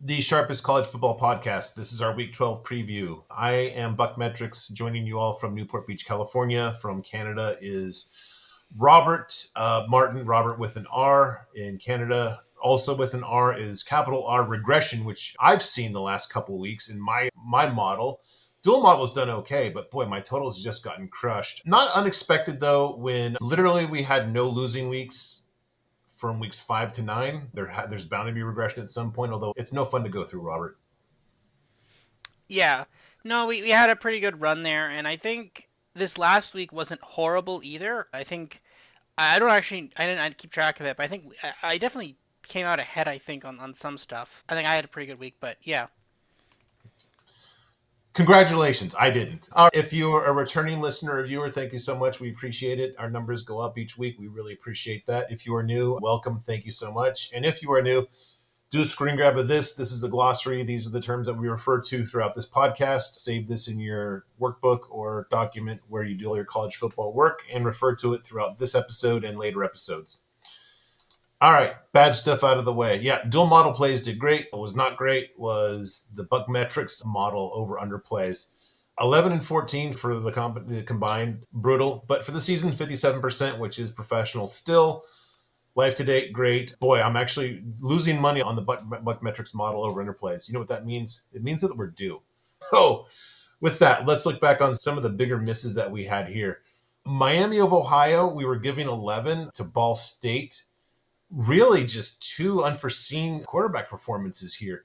The Sharpest College Football Podcast. This is our Week 12 preview. I am BuckMetrics, joining you all from Newport Beach, California. From Canada is Robert Martin, Robert with an R. In Canada, also with an R, is capital R Regression, which I've seen the last couple of weeks in my model. Dual model's done okay, but boy, my total's just gotten crushed. Not unexpected, though, when literally we had no losing weeks from weeks 5 to 9. There's bound to be regression at some point, although it's no fun to go through, Robert. Yeah. No, we had a pretty good run there, and I think this last week wasn't horrible either. I think I didn't keep track of it, but I think I definitely came out ahead. I think on some stuff. I think I had a pretty good week, but yeah. Congratulations. I didn't. If you're a returning listener or viewer, thank you so much. We appreciate it. Our numbers go up each week. We really appreciate that. If you are new, welcome. Thank you so much. And if you are new, do a screen grab of this. This is the glossary. These are the terms that we refer to throughout this podcast. Save this in your workbook or document where you do all your college football work and refer to it throughout this episode and later episodes. All right, bad stuff out of the way. Yeah, dual model plays did great. What was not great was the BuckMetrics model over under plays. 11 and 14 for the combined, brutal. But for the season, 57%, which is professional still. Life to date, great. Boy, I'm actually losing money on the BuckMetrics model over under plays. You know what that means? It means that we're due. So with that, let's look back on some of the bigger misses that we had here. Miami of Ohio, we were giving 11 to Ball State. Really just two unforeseen quarterback performances here.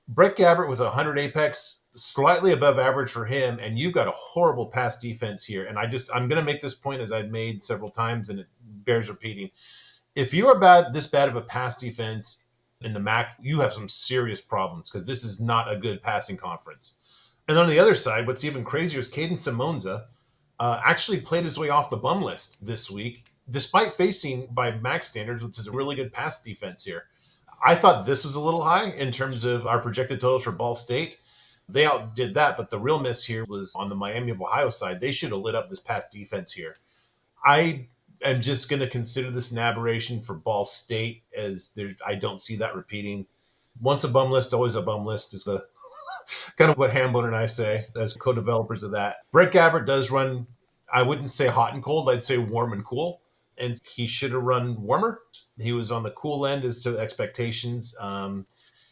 Brett Gabbert with 100 apex, slightly above average for him, and you've got a horrible pass defense here. And I'm going to make this point as I've made several times, and it bears repeating. If you are this bad of a pass defense in the MAC, you have some serious problems because this is not a good passing conference. And on the other side, what's even crazier is Caden Simonza actually played his way off the bum list this week, despite facing, by MAC standards, which is a really good pass defense here. I thought this was a little high in terms of our projected totals for Ball State. They outdid that, but the real miss here was on the Miami of Ohio side. They should have lit up this pass defense here. I am just going to consider this an aberration for Ball State, as I don't see that repeating. Once a bum list, always a bum list is the kind of what Hambone and I say as co-developers of that. Brett Gabbert does run, I wouldn't say hot and cold, I'd say warm and cool. And he should have run warmer. He was on the cool end as to expectations.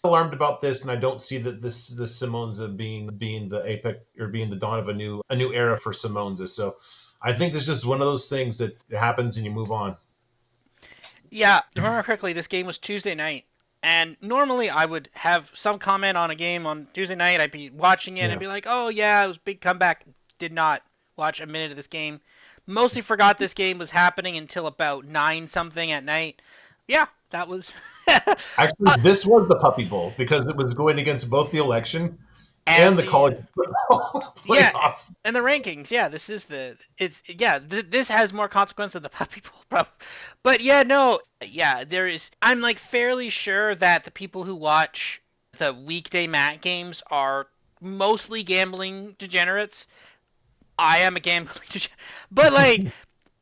Alarmed about this, and I don't see that this Simonza being the apex or being the dawn of a new era for Simonza. So I think there's just one of those things that happens and you move on. Yeah, remember correctly, this game was Tuesday night. And normally I would have some comment on a game on Tuesday night. I'd be watching it and be like, oh, yeah, it was a big comeback. Did not watch a minute of this game. Mostly forgot this game was happening until about 9 something at night. Yeah, that was. Actually, this was the Puppy Bowl because it was going against both the election and and the college the football yeah, playoff. and the rankings. Yeah, this has more consequence than the Puppy Bowl, bro. But yeah, no, yeah, there is. I'm like fairly sure that the people who watch the weekday MAC games are mostly gambling degenerates. I am a gambling degenerate, but like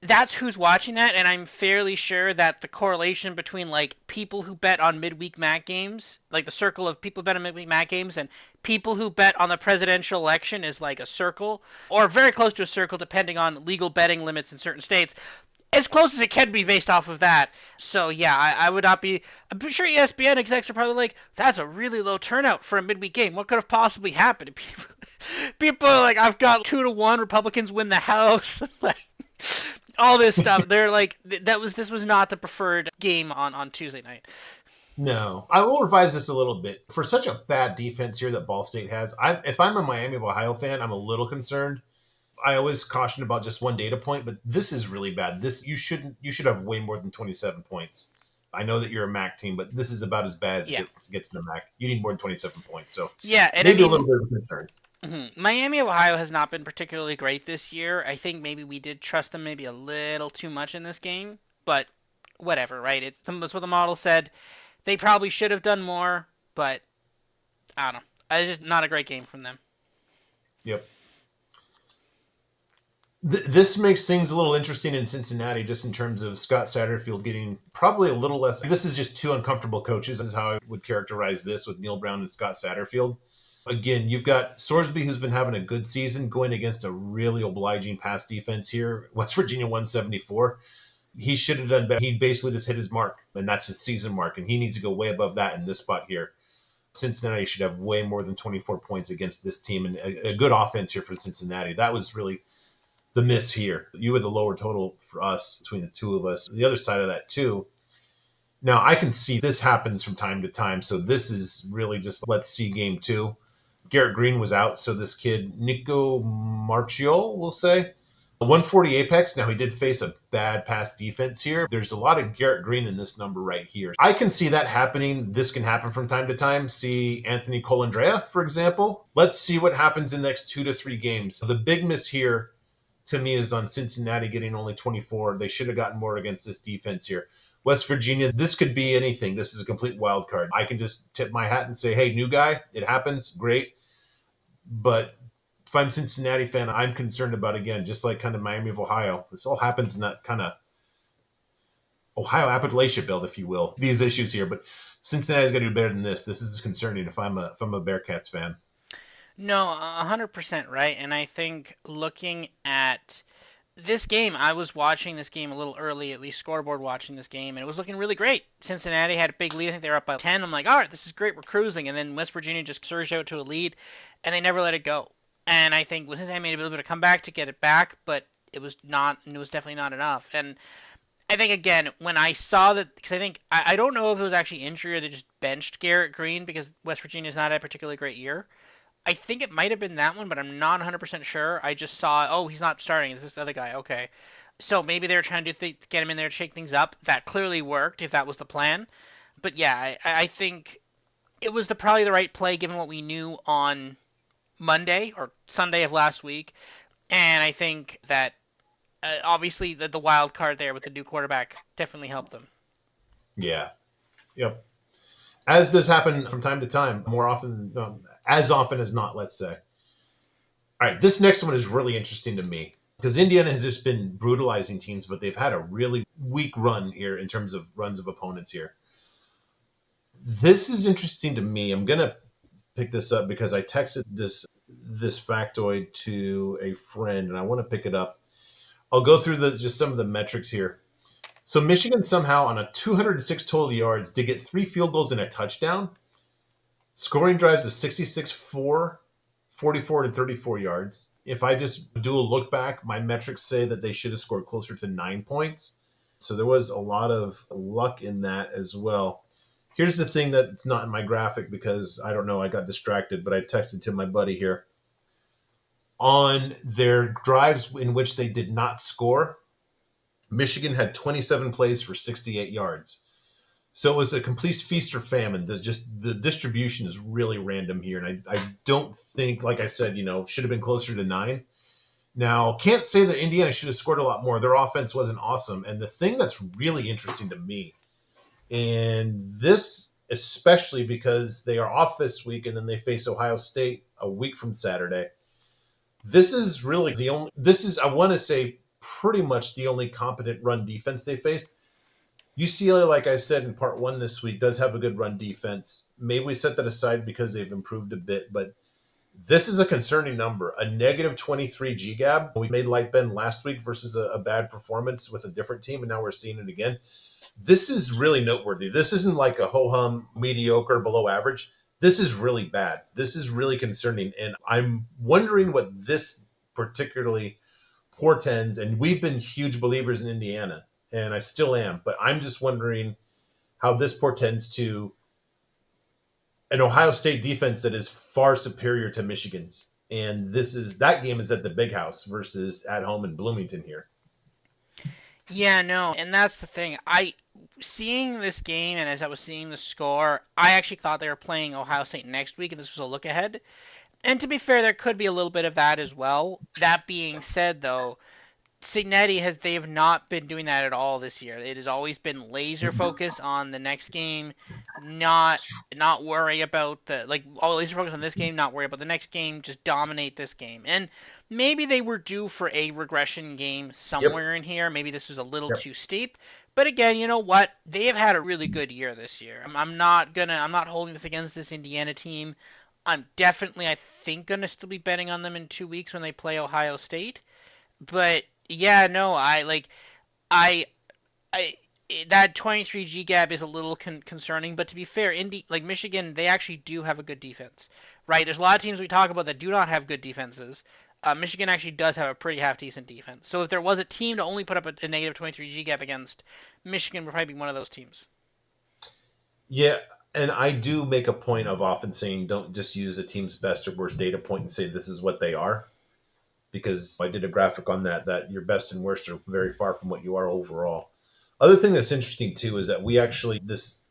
that's who's watching that, and I'm fairly sure that the correlation between like people who bet on midweek MAC games, like the circle of people who bet on midweek MAC games, and people who bet on the presidential election is like a circle, or very close to a circle, depending on legal betting limits in certain states. As close as it can be based off of that. So yeah, I would not be. I'm pretty sure ESPN execs are probably like, that's a really low turnout for a midweek game. What could have possibly happened? People are like, I've got 2-1 Republicans win the House. Like, all this stuff. They're like, this was not the preferred game on Tuesday night. No, I will revise this a little bit. For such a bad defense here that Ball State has, if I'm a Miami of Ohio fan, I'm a little concerned. I always caution about just one data point, but this is really bad. You should have way more than 27 points. I know that you're a MAC team, but this is about as bad as Yeah. it gets in the MAC. You need more than 27 points. So Yeah, and I maybe a mean, little bit of a concern. Miami of Ohio has not been particularly great this year. I think maybe we did trust them maybe a little too much in this game, but whatever, right? That's what the model said. They probably should have done more, but I don't know. It's just not a great game from them. Yep. This makes things a little interesting in Cincinnati, just in terms of Scott Satterfield getting probably a little less. This is just two uncomfortable coaches. This is how I would characterize this with Neil Brown and Scott Satterfield. Again, you've got Sorsby, who's been having a good season, going against a really obliging pass defense here. West Virginia 174. He should have done better. He basically just hit his mark, and that's his season mark, and he needs to go way above that in this spot here. Cincinnati should have way more than 24 points against this team, and a good offense here for Cincinnati. That was really the miss here. You had the lower total for us between the two of us. The other side of that, too. Now, I can see this happens from time to time. So this is really just let's see game two. Garrett Green was out. So this kid, Nico Marchiol, we'll say, 140 apex. Now, he did face a bad pass defense here. There's a lot of Garrett Green in this number right here. I can see that happening. This can happen from time to time. See Anthony Colandrea, for example. Let's see what happens in the next 2 to 3 games. The big miss here to me is on Cincinnati getting only 24. They should have gotten more against this defense here. West Virginia, this could be anything. This is a complete wild card. I can just tip my hat and say, hey, new guy, it happens. Great. But if I'm a Cincinnati fan, I'm concerned about, again, just like kind of Miami of Ohio. This all happens in that kind of Ohio Appalachia belt, if you will. These issues here, but Cincinnati's got to do better than this. This is concerning if I'm a Bearcats fan. No, 100% right. And I think looking at this game, I was watching this game a little early, at least scoreboard watching this game, and it was looking really great. Cincinnati had a big lead. I think they were up by 10. I'm like, all right, this is great. We're cruising. And then West Virginia just surged out to a lead, and they never let it go. And I think Cincinnati made a little bit of comeback to get it back, but it was not, and it was definitely not enough. And I think again, when I saw that, because I think I don't know if it was actually injury or they just benched Garrett Green because West Virginia's not had a particularly great year. I think it might have been that one, but I'm not 100% sure. I just saw, oh, he's not starting. It's this other guy. Okay. So maybe they were trying to get him in there to shake things up. That clearly worked if that was the plan. But yeah, I think it was probably the right play given what we knew on Monday or Sunday of last week. And I think that obviously the wild card there with the new quarterback definitely helped them. Yeah. Yep. As does happen from time to time, more often, as often as not, let's say. All right, this next one is really interesting to me because Indiana has just been brutalizing teams, but they've had a really weak run here in terms of runs of opponents here. This is interesting to me. I'm gonna pick this up because I texted this factoid to a friend, and I want to pick it up. I'll go through just some of the metrics here. So Michigan somehow on a 206 total yards did get 3 field goals and a touchdown, scoring drives of 66, 4, 44, and 34 yards. If I just do a look back, my metrics say that they should have scored closer to 9 points. So there was a lot of luck in that as well. Here's the thing that's not in my graphic because I don't know, I got distracted, but I texted to my buddy here. On their drives in which they did not score, Michigan had 27 plays for 68 yards. So it was a complete feast or famine. The distribution is really random here, and I don't think, like I said, should have been closer to 9. Now, can't say that Indiana should have scored a lot more. Their offense wasn't awesome, and the thing that's really interesting to me, and this especially because they are off this week, and then they face Ohio State a week from Saturday. This is really the only. This is, I want to say, pretty much the only competent run defense they faced. UCLA, like I said in part one this week, does have a good run defense. Maybe we set that aside because they've improved a bit, but this is a concerning number. A negative 23 GGAB. We made light bend last week versus a bad performance with a different team, and now we're seeing it again. This is really noteworthy. This isn't like a ho-hum, mediocre, below average. This is really bad. This is really concerning, and I'm wondering what this particularly portends. And we've been huge believers in Indiana, and I still am, but I'm just wondering how this portends to an Ohio State defense that is far superior to Michigan's. And that game is at the Big House versus at home in Bloomington here. Yeah, no, and that's the thing. I seeing this game and as I was seeing the score, I actually thought they were playing Ohio State next week and this was a look ahead. And to be fair, there could be a little bit of that as well. That being said, though, Signetti has they have not been doing that at all this year. It has always been laser focus on the next game, not not worry about the like oh laser focus on this game, not worry about the next game, just dominate this game. And maybe they were due for a regression game Yep. somewhere in here. Maybe this was a little Yep. too steep. But again, you know what? They have had a really good year this year. I'm not holding this against this Indiana team. I'm definitely I think gonna still be betting on them in 2 weeks when they play Ohio State. But yeah, no, I I that 23G gap is a little concerning. But to be fair, Michigan, they actually do have a good defense, right? There's a lot of teams we talk about that do not have good defenses. Michigan actually does have a pretty half decent defense. So if there was a team to only put up a negative 23G gap against, Michigan would probably be one of those teams. Yeah, and I do make a point of often saying don't just use a team's best or worst data point and say this is what they are, because I did a graphic on that that your best and worst are very far from what you are overall. Other thing that's interesting too is that we actually this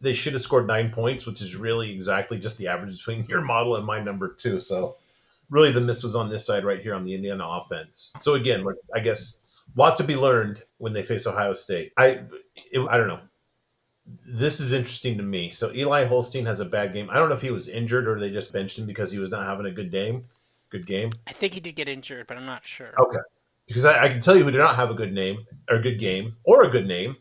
they should have scored 9 points, which is really exactly just the average between your model and my number too. So really the miss was on this side right here on the Indiana offense. So again, like, I guess a lot to be learned when they face Ohio State. I don't know. This is interesting to me. So Eli Holstein has a bad game. I don't know if he was injured or they just benched him because he was not having a good game. Good game. I think he did get injured, but I'm not sure. Okay. Because I can tell you who did not have a good name or a good game or a good name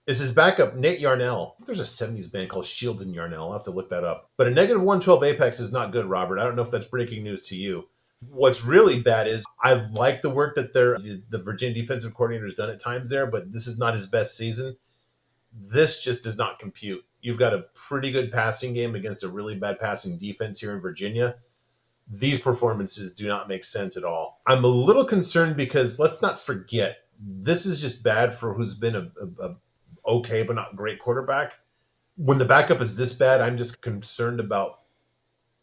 is his backup, Nate Yarnell. There's a 70s band called Shields and Yarnell. I'll have to look that up. But a negative 112 Apex is not good, Robert. I don't know if that's breaking news to you. What's really bad is I like the work that the Virginia defensive coordinator has done at times there, but this is not his best season. This just does not compute. You've got a pretty good passing game against a really bad passing defense here in Virginia. These performances do not make sense at all. I'm a little concerned because let's not forget this is just bad for who's been a okay but not great quarterback. When the backup is this bad, I'm just concerned about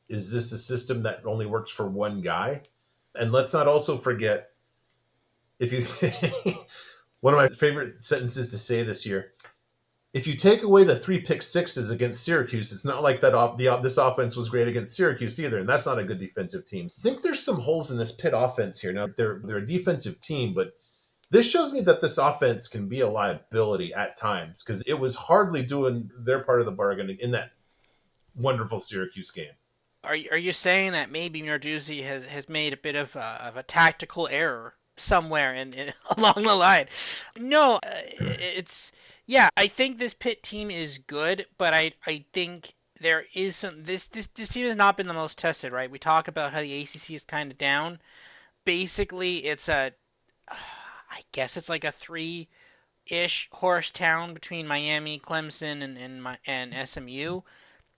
is this a system that only works for one guy? And let's not also forget if you one of my favorite sentences to say this year. If you take away the 3 pick sixes against Syracuse, it's not like this offense was great against Syracuse either, and that's not a good defensive team. I think there's some holes in this Pitt offense here. Now they're a defensive team, but this shows me that this offense can be a liability at times because it was hardly doing their part of the bargain in that wonderful Syracuse game. Are you saying that maybe Narduzzi has made a bit of a tactical error somewhere in along the line? No, it's yeah. I think this Pitt team is good, but I think there is some this team has not been the most tested, right? We talk about how the ACC is kind of down. Basically, it's a I guess it's like a three-ish horse town between Miami, Clemson, and SMU,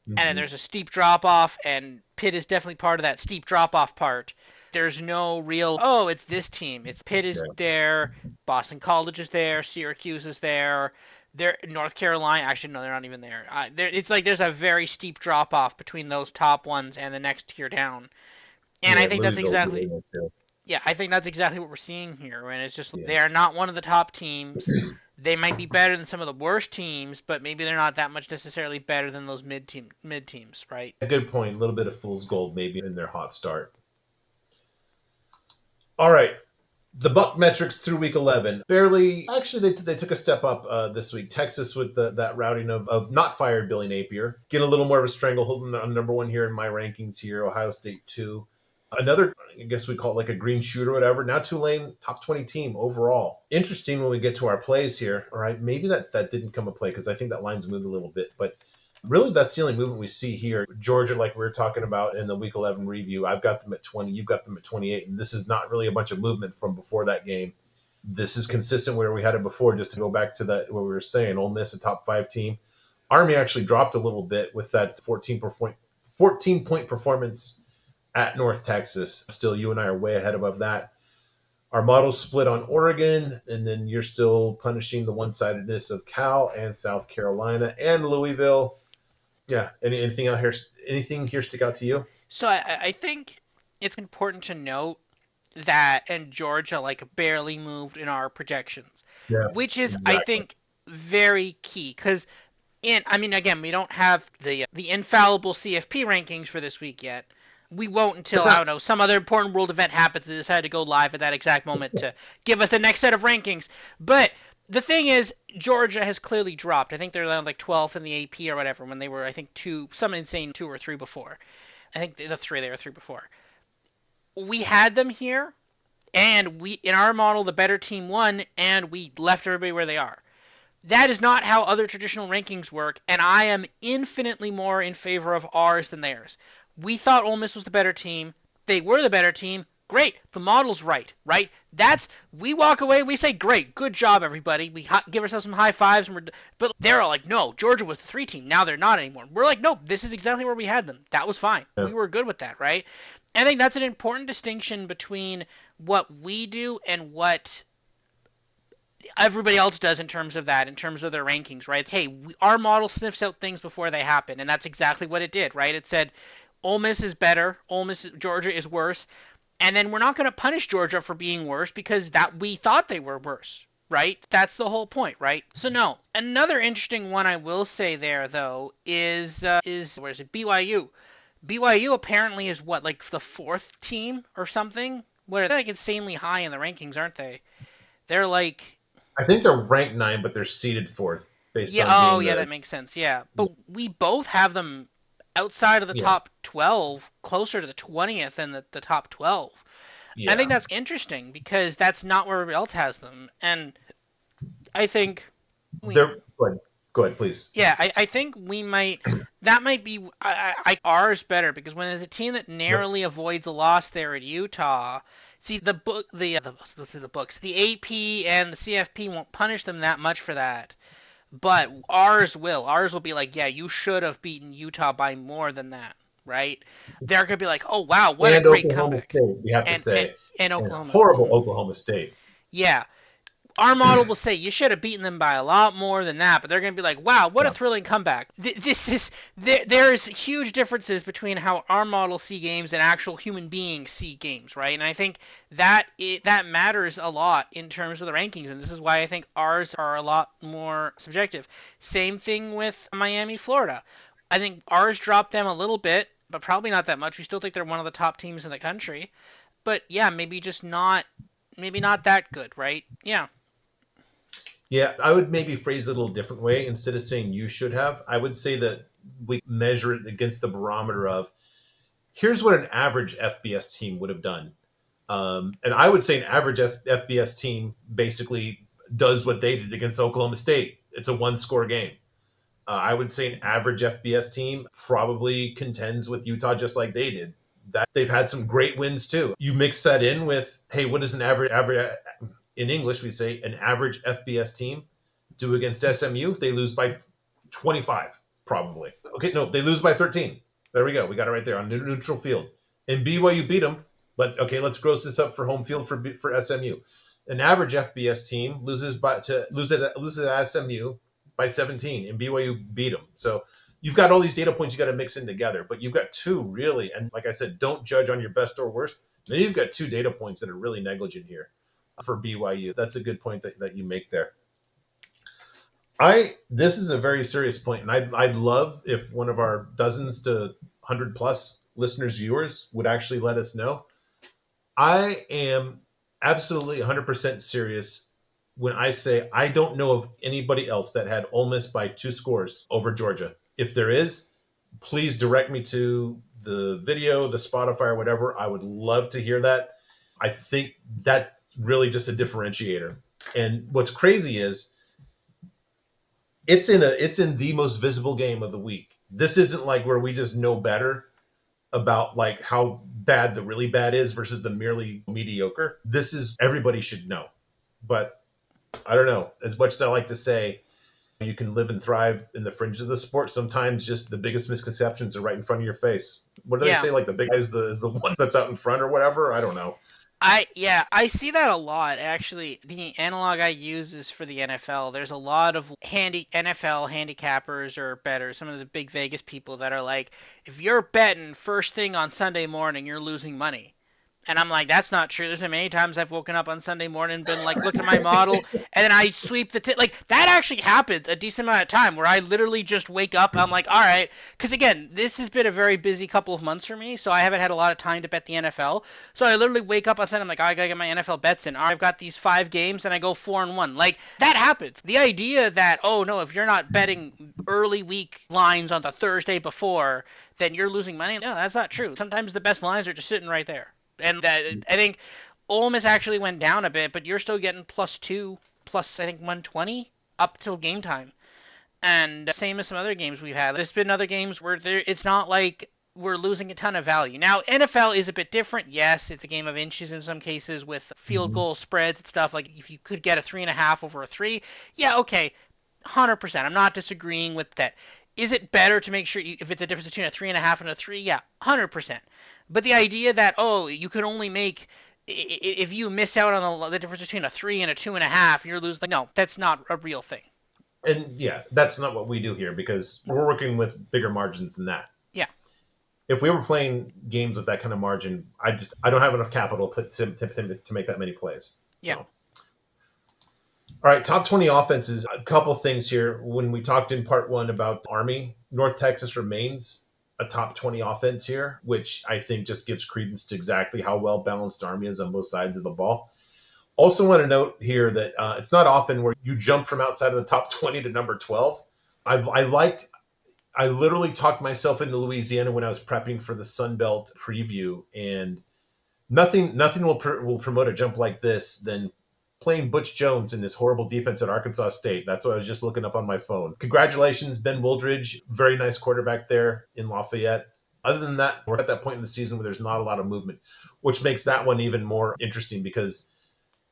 and then Mm-hmm. there's a steep drop off, and Pitt is definitely part of that steep drop off part. There's no real oh it's this team. It's Pitt is Yeah. there, Boston College is there, Syracuse is there, there North Carolina actually no they're not even there. It's like there's a very steep drop off between those top ones and the next tier down, and I Yeah, think that's Louisville. exactly yeah, I think that's exactly what we're seeing here. And it's just Yeah. they are not one of the top teams. They might be better than some of the worst teams, but maybe they're not that much necessarily better than those mid teams, right? A good point. A little bit of fool's gold maybe in their hot start. All right. The BuckMetrics through week 11 barely actually they took a step up this week. Texas with that routing of not fired Billy Napier, get a little more of a stranglehold on number one here in my rankings here. Ohio State 2, another I guess we call it like a green shoot or whatever. Now Tulane top 20 team overall. Interesting when we get to our plays here. All right, maybe that didn't come a play because I think that line's moved a little bit, but really that's the only movement we see here. Georgia, like we were talking about in the week 11 review, I've got them at 20, you've got them at 28, and this is not really a bunch of movement from before that game. This is consistent where we had it before. Just to go back to that what we were saying, Ole Miss a top 5 team. Army actually dropped a little bit with that 14 point performance at North Texas. Still, you and I are way ahead above that. Our model's split on Oregon, and then you're still punishing the one-sidedness of Cal and South Carolina and Louisville. Yeah. Anything out here? Anything here stick out to you? So I think it's important to note that and Georgia like barely moved in our projections, Yeah. which is I Exactly. think very key because I mean again we don't have the infallible CFP rankings for this week yet, We won't until, It's I not. don't know, some other important world event happens. They decide to go live at that exact moment to give us the next set of rankings. But the thing is, Georgia has clearly dropped. I think they're around like 12th in the AP or whatever when they were, I think, some insane 2 or 3 before. I think the three, they were three before. We had them here, and we, in our model, the better team won, and we left everybody where they are. That is not how other traditional rankings work, and I am infinitely more in favor of ours than theirs. We thought Ole Miss was the better team. They were the better team. Great. The model's right, right? That's we walk away. We say, great, good job, everybody. We give ourselves some high fives, and but they're all like, no, Georgia was the 3 team. Now they're not anymore. We're like, no, this is exactly where we had them. That was fine. Yeah. We were good with that, right? I think that's an important distinction between what we do and what everybody else does in terms of that, in terms of their rankings, right? Hey, our model sniffs out things before they happen, and that's exactly what it did, right? It said Ole Miss is better, Georgia is worse, and then we're not going to punish Georgia for being worse because that we thought they were worse, right? That's the whole point, right? So no. Another interesting one I will say there though is where is it? BYU. BYU apparently is what, like the fourth team or something? What, they're like insanely high in the rankings, aren't they? They're like, I think they're ranked 9, but they're seeded fourth based yeah, on oh being yeah, the. that makes sense. Yeah. But we both have them outside of the Yeah, top 12, closer to the 20th than the top 12. I think yeah. that's interesting because that's not where everybody else has them. And I think we, They're good. Go ahead, please. yeah, I think we might, that might be, ours better because when there's a team that Yep. narrowly avoids a loss there at Utah, see the books, the AP and the CFP won't punish them that much for that. But ours will. Ours will be like, yeah, you should have beaten Utah by more than that, right? They're gonna be like, oh wow, what a And great Oklahoma comeback, State, we have to and say, and and Oklahoma. horrible Oklahoma State. Yeah, our model will say you should have beaten them by a lot more than that, but they're going to be like, "Wow, what a Yeah. thrilling comeback!" This is there's huge differences between how our model see games and actual human beings see games, right? And I think that matters a lot in terms of the rankings, and this is why I think ours are a lot more subjective. Same thing with Miami, Florida. I think ours dropped them a little bit, but probably not that much. We still think they're one of the top teams in the country, but yeah, maybe not that good, right? Yeah. Yeah, I would maybe phrase it a little different way. Instead of saying you should have, I would say that we measure it against the barometer of here's what an average FBS team would have done. And I would say an average FBS team basically does what they did against Oklahoma State. It's a one score game. I would say an average FBS team probably contends with Utah just like they did. That they've had some great wins too. You mix that in with, hey, what does an average in English we say an average FBS team do against SMU? They lose by 25 probably. Okay, no, they lose by 13. There we go. We got it right there on neutral field. And BYU beat them. But okay, let's gross this up for home field for SMU. An average FBS team loses at SMU by 17, and BYU beat them. So you've got all these data points you got to mix in together, but you've got two really, and like I said, don't judge on your best or worst. Then you've got two data points that are really negligent here for BYU. That's a good point that you make there. I This is a very serious point, and I'd love if one of our dozens to 100 plus listeners viewers would actually let us know. I am absolutely 100% serious when I say I don't know of anybody else that had Ole Miss by 2 scores over Georgia. If there is, please direct me to the video, the Spotify, or whatever. I would love to hear that. I think that's really just a differentiator. And what's crazy is it's in the most visible game of the week. This isn't like where we just know better about like how bad the really bad is versus the merely mediocre. This is everybody should know. But I don't know. As much as I like to say you can live and thrive in the fringes of the sport, sometimes just the biggest misconceptions are right in front of your face. What do they Yeah. say? Like the big guy is the one that's out in front or whatever. I don't know. I see that a lot actually. The analog I use is for the NFL. There's a lot of handy NFL handicappers or bettors, some of the big Vegas people that are like, if you're betting first thing on Sunday morning, you're losing money. And I'm like, that's not true. There's been many times I've woken up on Sunday morning and been like, looking at my model, and then I sweep the like that actually happens a decent amount of time where I literally just wake up. I'm like, all right, because again, this has been a very busy couple of months for me, so I haven't had a lot of time to bet the NFL. So I literally wake up on Sunday, I'm like, oh, I gotta get my NFL bets in. All right, I've got these 5 games, and I go 4-1. Like that happens. The idea that oh no, if you're not betting early week lines on the Thursday before, then you're losing money. No, that's not true. Sometimes the best lines are just sitting right there. And that, I think Ole Miss actually went down a bit, but you're still getting +2, plus I think 120 up till game time. And same as some other games we've had. There's been other games where it's not like we're losing a ton of value. Now, NFL is a bit different. Yes, it's a game of inches in some cases with field Mhm. goal spreads and stuff. Like if you could get a 3.5 over a 3, yeah, okay, 100%. I'm not disagreeing with that. Is it better to make sure if it's a difference between a 3.5 and a 3? Yeah, 100%. But the idea that oh, you could only make if you miss out on the difference between a 3 and a 2.5, you're losing. Like, no, that's not a real thing. And yeah, that's not what we do here because we're working with bigger margins than that. Yeah. If we were playing games with that kind of margin, I don't have enough capital to make that many plays. Yeah. So, all right, top 20 offenses. A couple things here. When we talked in part one about Army, North Texas remains a top 20 offense here, which I think just gives credence to exactly how well balanced Army is on both sides of the ball. Also, want to note here that it's not often where you jump from outside of the top 20 to number 12. I liked I literally talked myself into Louisiana when I was prepping for the Sun Belt preview, and nothing will promote a jump like this than playing Butch Jones in this horrible defense at Arkansas State. That's what I was just looking up on my phone. Congratulations, Ben Wooldridge, very nice quarterback there in Lafayette. Other than that, we're at that point in the season where there's not a lot of movement, which makes that one even more interesting because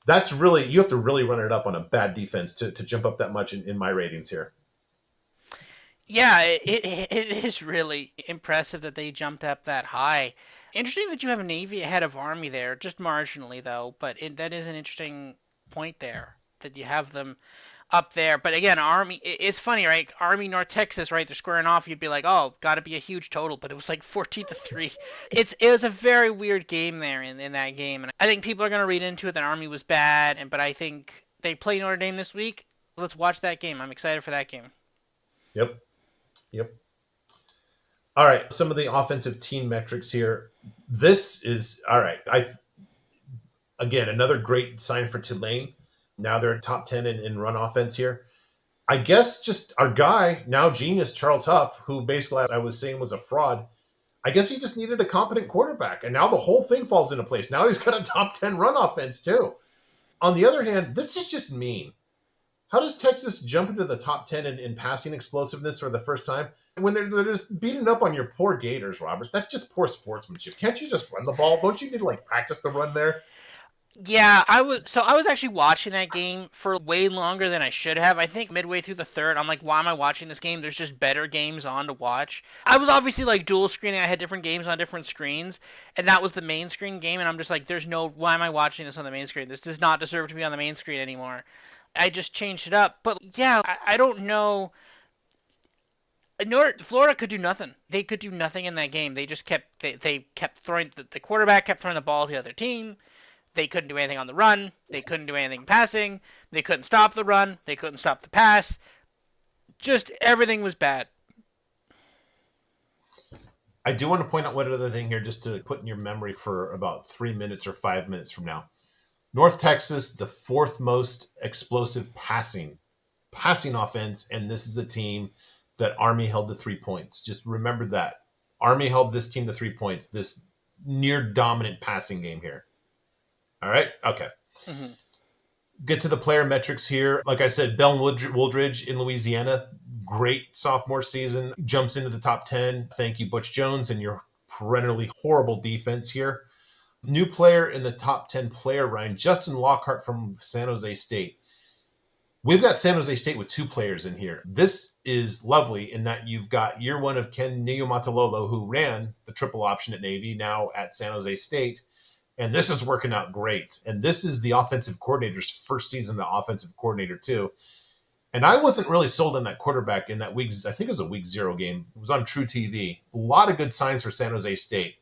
that's really you have to really run it up on a bad defense to jump up that much in my ratings here. Yeah, it is really impressive that they jumped up that high. Interesting that you have Navy ahead of Army there, just marginally though, but that is an interesting point there that you have them up there. But again, Army, it's funny, right? Army North Texas, right? They're squaring off. You'd be like, oh, got to be a huge total, but it was like 14-3. It was a very weird game there in that game, and I think people are gonna read into it that Army was bad, but I think they play Notre Dame this week. Let's watch that game. I'm excited for that game. Yep, yep. All right, some of the offensive team metrics here. This is all right. I again another great sign for Tulane. Now they're top 10 in run offense here. I guess just our guy now genius Charles Huff, who basically I was saying was a fraud. I guess he just needed a competent quarterback, and now the whole thing falls into place. Now he's got a top 10 run offense too. On the other hand, this is just mean. How does Texas jump into the top 10 in passing explosiveness for the first time when they're just beating up on your poor Gators, Robert? That's just poor sportsmanship. Can't you just run the ball? Don't you need to like practice the run there? Yeah, I was actually watching that game for way longer than I should have. I think midway through the third, I'm like, why am I watching this game? There's just better games on to watch. I was obviously like dual screening. I had different games on different screens, and that was the main screen game, and I'm just like, there's no why am I watching this on the main screen? This does not deserve to be on the main screen anymore. I just changed it up. But yeah, I don't know. Florida could do nothing. They could do nothing in that game. They kept throwing the quarterback kept throwing the ball to the other team. They couldn't do anything on the run. They couldn't do anything passing. They couldn't stop the run. They couldn't stop the pass. Just everything was bad. I do want to point out one other thing here just to put in your memory for about 3 minutes or 5 minutes from now. North Texas, the fourth most explosive passing offense, and this is a team that Army held to 3 points. Just remember that. Army held this team to 3 points, this near dominant passing game here. All right? Okay. Hmm. Get to the player metrics here. Like I said, Bell Wooldridge in Louisiana, great sophomore season, jumps into the top 10. Thank you, Butch Jones, and your perennially horrible defense here. New player in the top 10 player, Ryan, Justin Lockhart from San Jose State. We've got San Jose State with two players in here. This is lovely in that you've got year one of Ken Niumatalolo, who ran the triple option at Navy, now at San Jose State. And this is working out great. And this is the offensive coordinator's first season, the offensive coordinator, too. And I wasn't really sold on that quarterback in that week. I think it was a week 0 game. It was on True TV. A lot of good signs for San Jose State.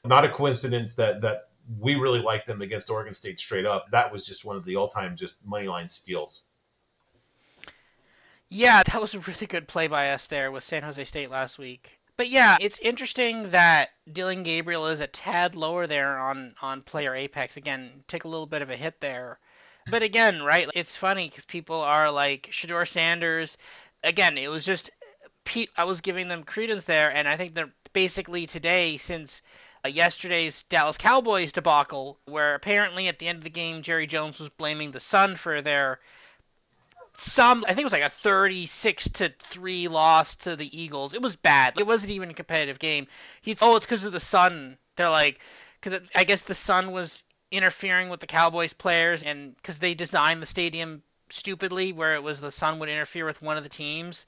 Not a coincidence that we really like them against Oregon State straight up. That was just one of the all-time just money line steals. Yeah, that was a really good play by us there with San Jose State last week. But yeah, it's interesting that Dylan Gabriel is a tad lower there on player apex. Again, take a little bit of a hit there. But again, right? It's funny because people are like Shador Sanders. Again, it was just I was giving them credence there, and I think that basically today, since yesterday's Dallas Cowboys debacle, where apparently at the end of the game Jerry Jones was blaming the sun for their I think it was like a 36-3 loss to the Eagles. It was bad. It wasn't even a competitive game. It's because of the sun. They're like, because I guess the sun was interfering with the Cowboys players, and because they designed the stadium stupidly, where it was the sun would interfere with one of the teams,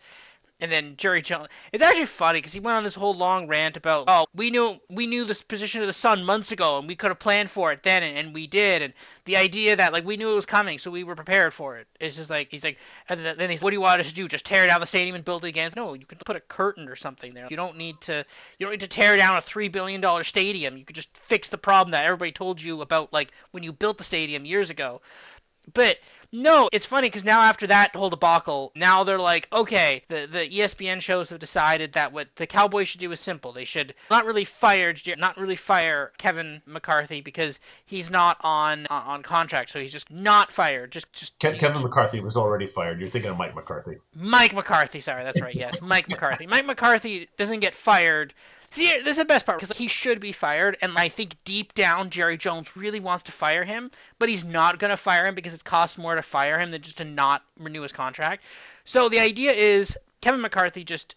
and then Jerry Jones. It's actually funny because he went on this whole long rant about, oh, we knew this position of the sun months ago, and we could have planned for it then, and we did, and the idea that like we knew it was coming, so we were prepared for it. It's just like he's like, and then he's, what do you want us to do? Just tear down the stadium and build it again? No, you can put a curtain or something there. You don't need to tear down a $3 billion stadium. You could just fix the problem that everybody told you about, like when you built the stadium years ago. But no, it's funny because now after that whole debacle, now they're like, okay, the ESPN shows have decided that what the Cowboys should do is simple. They should not really fire Kevin McCarthy because he's not on contract, so he's just not fired. Kevin McCarthy was already fired. You're thinking of Mike McCarthy. Mike McCarthy, sorry, that's right. Yes, Mike McCarthy. Mike McCarthy doesn't get fired. See, this is the best part because he should be fired, and I think deep down Jerry Jones really wants to fire him, but he's not gonna fire him because it costs more to fire him than just to not renew his contract. So the idea is Mike McCarthy just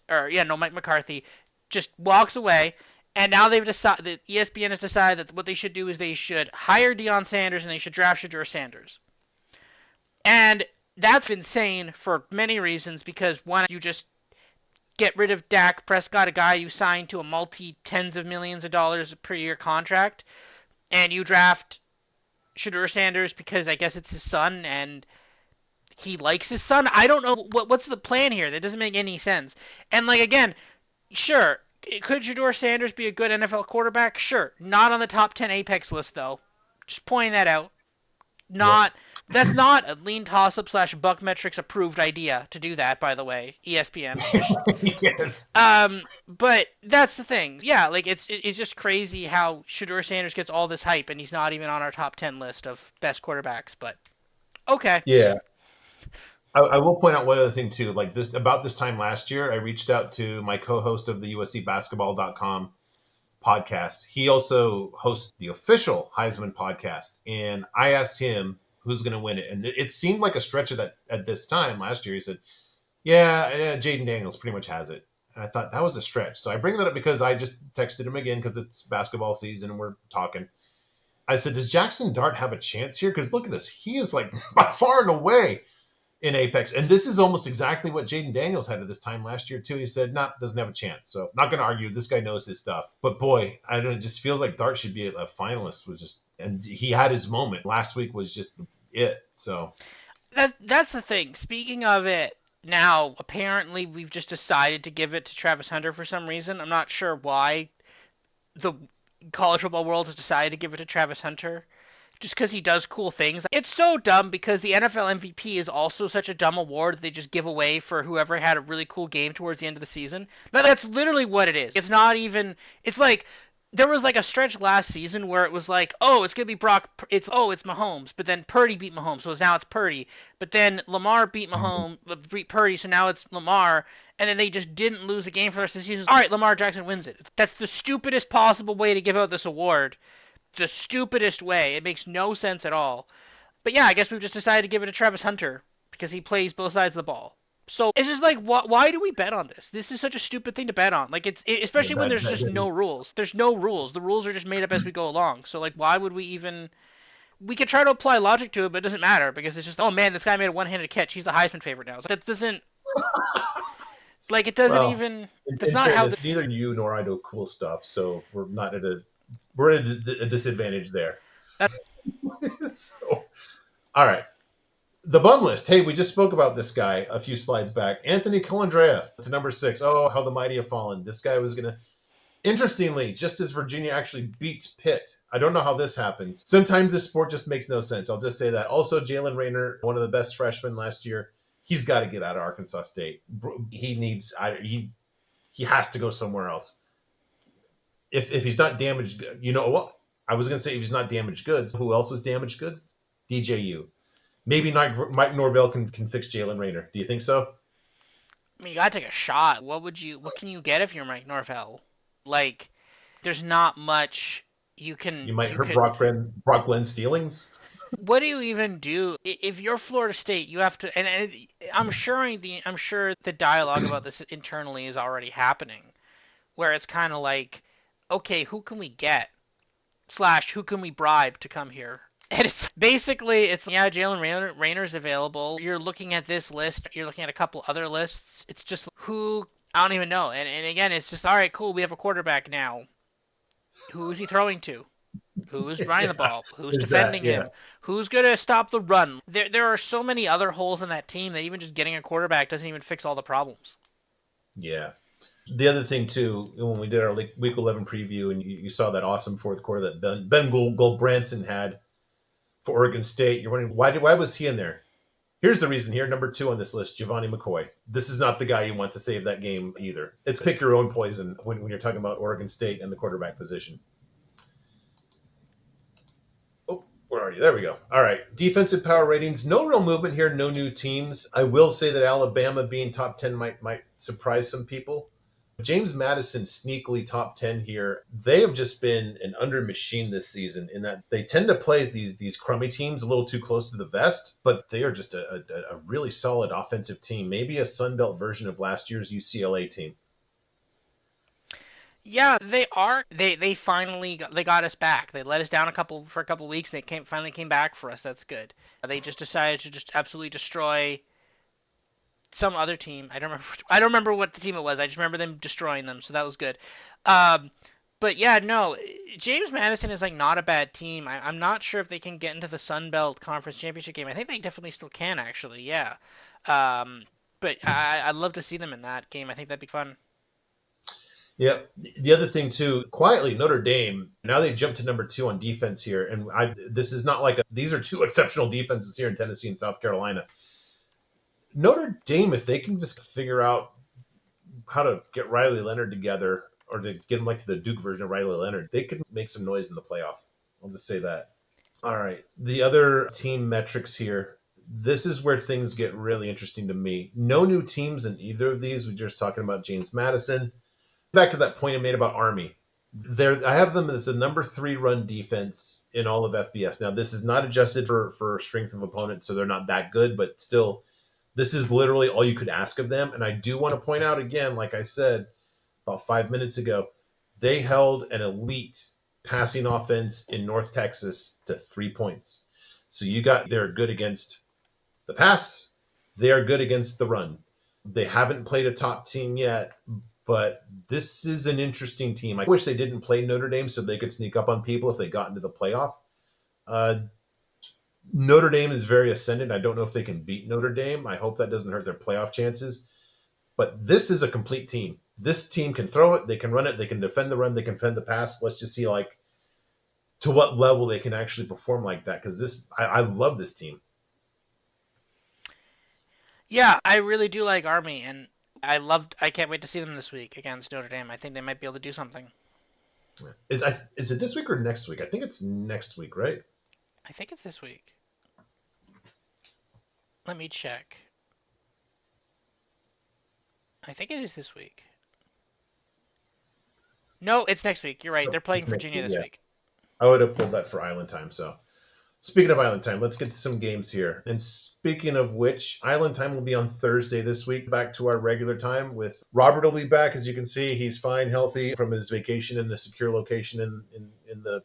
walks away, and now they've decided that ESPN has decided that what they should do is they should hire Deion Sanders and they should draft Shador Sanders. And that's insane for many reasons because one, you just get rid of Dak Prescott, a guy you signed to a multi tens of millions of dollars per year contract, and you draft Shador Sanders because I guess it's his son and he likes his son. I don't know what's the plan here. That doesn't make any sense. And like again, sure, could Shador Sanders be a good NFL quarterback? Sure, not on the top 10 Apex list though. Just pointing that out. Yep. Not That's not a LeanTossup / BuckMetrics approved idea to do that, by the way. ESPN. Yes. But that's the thing. Yeah, like it's just crazy how Shador Sanders gets all this hype and he's not even on our top 10 list of best quarterbacks. But okay. Yeah. I will point out one other thing too. Like this, about this time last year, I reached out to my co-host of the USCBasketball.com podcast. He also hosts the official Heisman podcast, and I asked him who's going to win it, and it seemed like a stretch of that at this time last year. He said, "Yeah, Jaden Daniels pretty much has it." And I thought that was a stretch. So I bring that up because I just texted him again because it's basketball season and we're talking. I said, "Does Jackson Dart have a chance here? Because look at this. He is like by far and away in Apex. And this is almost exactly what Jaden Daniels had at this time last year, too. He said, nah, doesn't have a chance. So not going to argue. This guy knows his stuff. But boy, I don't know, it just feels like Dart should be a finalist. And he had his moment. Last week was just it. So That's the thing. Speaking of it, now apparently we've just decided to give it to Travis Hunter for some reason. I'm not sure why the college football world has decided to give it to Travis Hunter. Just because he does cool things. It's so dumb because the NFL MVP is also such a dumb award that they just give away for whoever had a really cool game towards the end of the season. But that's literally what it is. It's not even. It's like there was like a stretch last season where it was like, oh, it's gonna be it's Mahomes, but then Purdy beat Mahomes, so now it's Purdy. But then Lamar beat Mahomes, beat Purdy, so now it's Lamar. And then they just didn't lose a game for the rest of the season. All right, Lamar Jackson wins it. That's the stupidest possible way to give out this award, the stupidest way. It makes no sense at all. But yeah, I guess we've just decided to give it to Travis Hunter because he plays both sides of the ball. So it's just like, why do we bet on this? This is such a stupid thing to bet on. Like especially when there's just no rules. There's no rules. The rules are just made up as we go along. So like, why would we even? We could try to apply logic to it, but it doesn't matter because it's just, oh man, this guy made a one-handed catch. He's the Heisman favorite now. So that doesn't like it doesn't well, even. That's in not how. fairness, neither you nor I know cool stuff. So we're at a disadvantage there. That's So, all right. The bum list. Hey, we just spoke about this guy a few slides back. Anthony Colandrea to number 6. Oh, how the mighty have fallen. This guy was going to Interestingly, just as Virginia actually beats Pitt, I don't know how this happens. Sometimes this sport just makes no sense. I'll just say that. Also, Jalen Rayner, one of the best freshmen last year, he's got to get out of Arkansas State. He needs. He has to go somewhere else. If he's not damaged, you know what? I was going to say if he's not damaged goods, who else was damaged goods? DJU. Maybe Mike Norvell can fix Jalen Rayner. Do you think so? I mean, you gotta take a shot. What can you get if you're Mike Norvell? Like, there's not much You might you hurt can. Brock Glenn's feelings. What do you even do if you're Florida State? You have to, and I'm sure the dialogue about this internally is already happening, where it's kind of like, okay, who can we get? Slash, who can we bribe to come here? And it's basically, it's, yeah, Rayner's available. You're looking at this list. You're looking at a couple other lists. It's just who, I don't even know. And again, it's just, all right, cool. We have a quarterback now. Who is he throwing to? Who's running the Yeah, ball? Who's there's that. defending Yeah, him? Who's going to stop the run? There are so many other holes in that team that even just getting a quarterback doesn't even fix all the problems. yeah. The other thing too, when we did our Week 11 preview, and you saw that awesome fourth quarter that Ben Goldbranson had for Oregon State, you're wondering why was he in there? Here's the reason here. Number 2 on this list, Giovanni McCoy. This is not the guy you want to save that game either. It's pick your own poison when you're talking about Oregon State and the quarterback position. Oh, where are you? There we go. All right. Defensive power ratings. No real movement here. No new teams. I will say that Alabama being top 10 might surprise some people. James Madison sneakily top 10 here. They have just been an under machine this season in that they tend to play these crummy teams a little too close to the vest, but they are just a really solid offensive team. Maybe a Sun Belt version of last year's UCLA team. Yeah, they are. They finally they got us back. They let us down a couple weeks. They finally came back for us. That's good. They just decided to just absolutely destroy some other team. I don't remember what the team it was. I just remember them destroying them. So that was good. Um, but yeah, no, James Madison is like not a bad team. I'm not sure if they can get into the Sun Belt Conference Championship game. I think they definitely still can actually. Yeah. Um, but I'd love to see them in that game. I think that'd be fun. Yeah. The other thing too, quietly Notre Dame. Now they jumped to number 2 on defense here, and this is not like these are two exceptional defenses here in Tennessee and South Carolina. Notre Dame, if they can just figure out how to get Riley Leonard together or to get him like to the Duke version of Riley Leonard, they could make some noise in the playoff. I'll just say that. All right. The other team metrics here. This is where things get really interesting to me. No new teams in either of these. We're just talking about James Madison. Back to that point I made about Army. I have them as the number 3 run defense in all of FBS. Now, this is not adjusted for strength of opponent, so they're not that good, but still, this is literally all you could ask of them. And I do want to point out again, like I said about 5 minutes ago, they held an elite passing offense in North Texas to 3 points. So they're good against the pass, they are good against the run. They haven't played a top team yet, but this is an interesting team. I wish they didn't play Notre Dame so they could sneak up on people if they got into the playoff. Uh, Notre Dame is very ascendant. I don't know if they can beat Notre Dame. I hope that doesn't hurt their playoff chances. But this is a complete team. This team can throw it, they can run it, they can defend the run, they can defend the pass. Let's just see like to what level they can actually perform like that. Because I love this team. Yeah, I really do like Army, and I can't wait to see them this week against Notre Dame. I think they might be able to do something. Is it this week or next week? I think it's next week, right? I think it's this week. Let me check. I think it is this week. No, it's next week. You're right. They're playing Virginia this Yeah, week. I would have pulled that for Island Time. So speaking of Island Time, let's get to some games here. And speaking of which, Island Time will be on Thursday this week, back to our regular time with Robert will be back. As you can see, he's fine, healthy from his vacation in a secure location in the.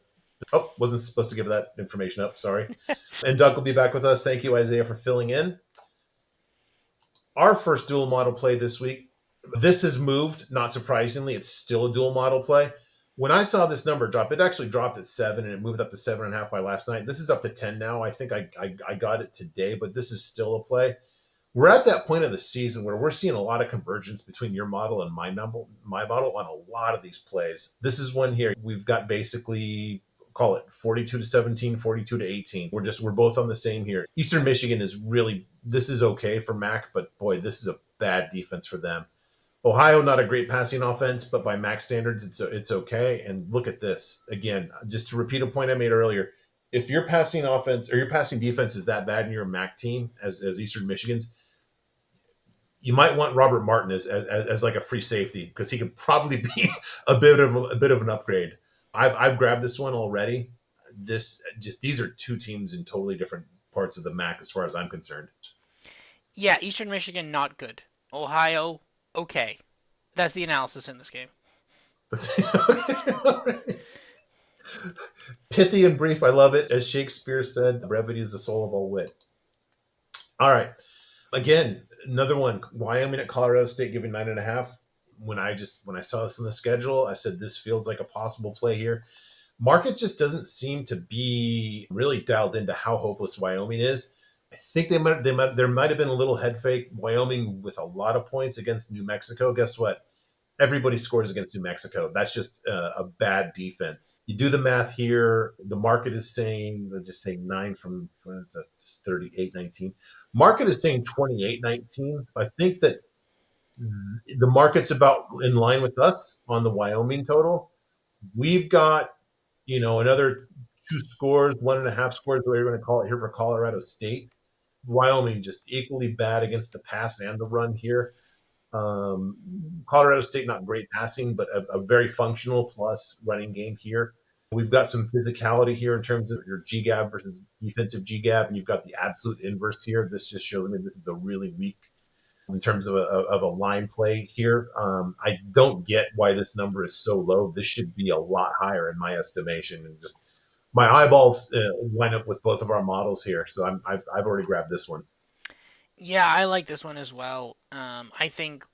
Oh, wasn't supposed to give that information up. Sorry. And Doug will be back with us. Thank you, Isaiah, for filling in. Our first dual model play this week. This has moved, not surprisingly. It's still a dual model play. When I saw this number drop, it actually dropped at 7 and it moved up to 7.5 by last night. This is up to 10 now. I think I got it today, but this is still a play. we're at that point of the season where we're seeing a lot of convergence between your model and my model on a lot of these plays. This is one here. We've got basically call it 42 to 17, 42 to 18. We're both on the same here. Eastern Michigan is really, this is okay for Mac, but boy, this is a bad defense for them. Ohio, not a great passing offense, but by Mac standards, it's okay. And look at this again. Just to repeat a point I made earlier, if your passing offense or your passing defense is that bad in your Mac team as Eastern Michigan's, you might want Robert Martin as like a free safety because he could probably be a bit of an upgrade. I've grabbed this one already. This just these are two teams in totally different parts of the MAC as far as I'm concerned. Yeah, Eastern Michigan not good. Ohio okay. That's the analysis in this game. Pithy and brief, I love it. As Shakespeare said, brevity is the soul of all wit. All right, again, another one. Wyoming at Colorado State giving 9.5. When I saw this in the schedule, I said this feels like a possible play here. Market just doesn't seem to be really dialed into how hopeless Wyoming is. I think there might have been a little head fake. Wyoming with a lot of points against New Mexico. Guess what? Everybody scores against New Mexico. That's just a bad defense. You do the math here. The market is saying, let's just say 9 from it's 38-19. Market is saying 28-19. I think that the market's about in line with us on the Wyoming total. We've got, another two scores, 1.5 scores, whatever you're going to call it here for Colorado State. Wyoming just equally bad against the pass and the run here. Colorado State, not great passing, but a very functional plus running game here. We've got some physicality here in terms of your GGAB versus defensive GGAB, and you've got the absolute inverse here. This just shows me this is a really weak in terms of a line play here. I don't get why this number is so low. This should be a lot higher in my estimation, and just my eyeballs line up with both of our models here. So I've already grabbed this one. Yeah, I like this one as well. I think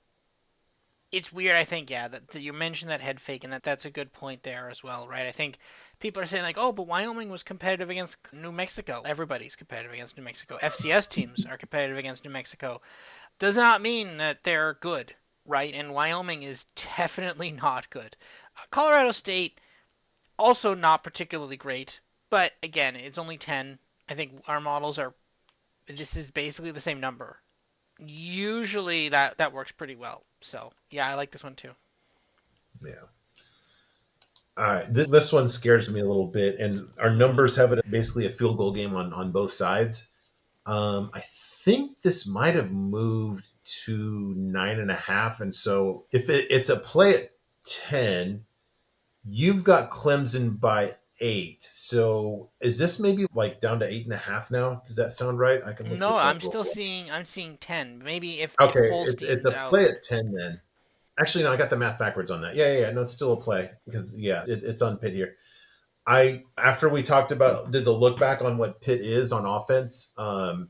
it's weird. I think yeah that you mentioned that head fake and that's a good point there as well, right? I think people are saying like, oh, but Wyoming was competitive against New Mexico. Everybody's competitive against New Mexico. FCS teams are competitive against New Mexico. Does not mean that they're good, right? And Wyoming is definitely not good. Colorado State also not particularly great, but again, it's only 10. I think our models are. This is basically the same number. Usually that works pretty well. So yeah, I like this one too. Yeah. All right, this one scares me a little bit, and our numbers have it basically a field goal game on both sides. I think this might have moved to 9.5, and so if it's a play at 10, you've got Clemson by 8. So is this maybe like down to 8.5 now? Does that sound right? I can look No, this I'm up real still quick. seeing I'm seeing 10. Maybe if Okay, it's Holstein's a play out. at 10 then. Actually, no, I got the math backwards on that. Yeah. No, it's still a play because yeah, it's on Pitt here. I after we talked about did the look back on what Pitt is on offense. I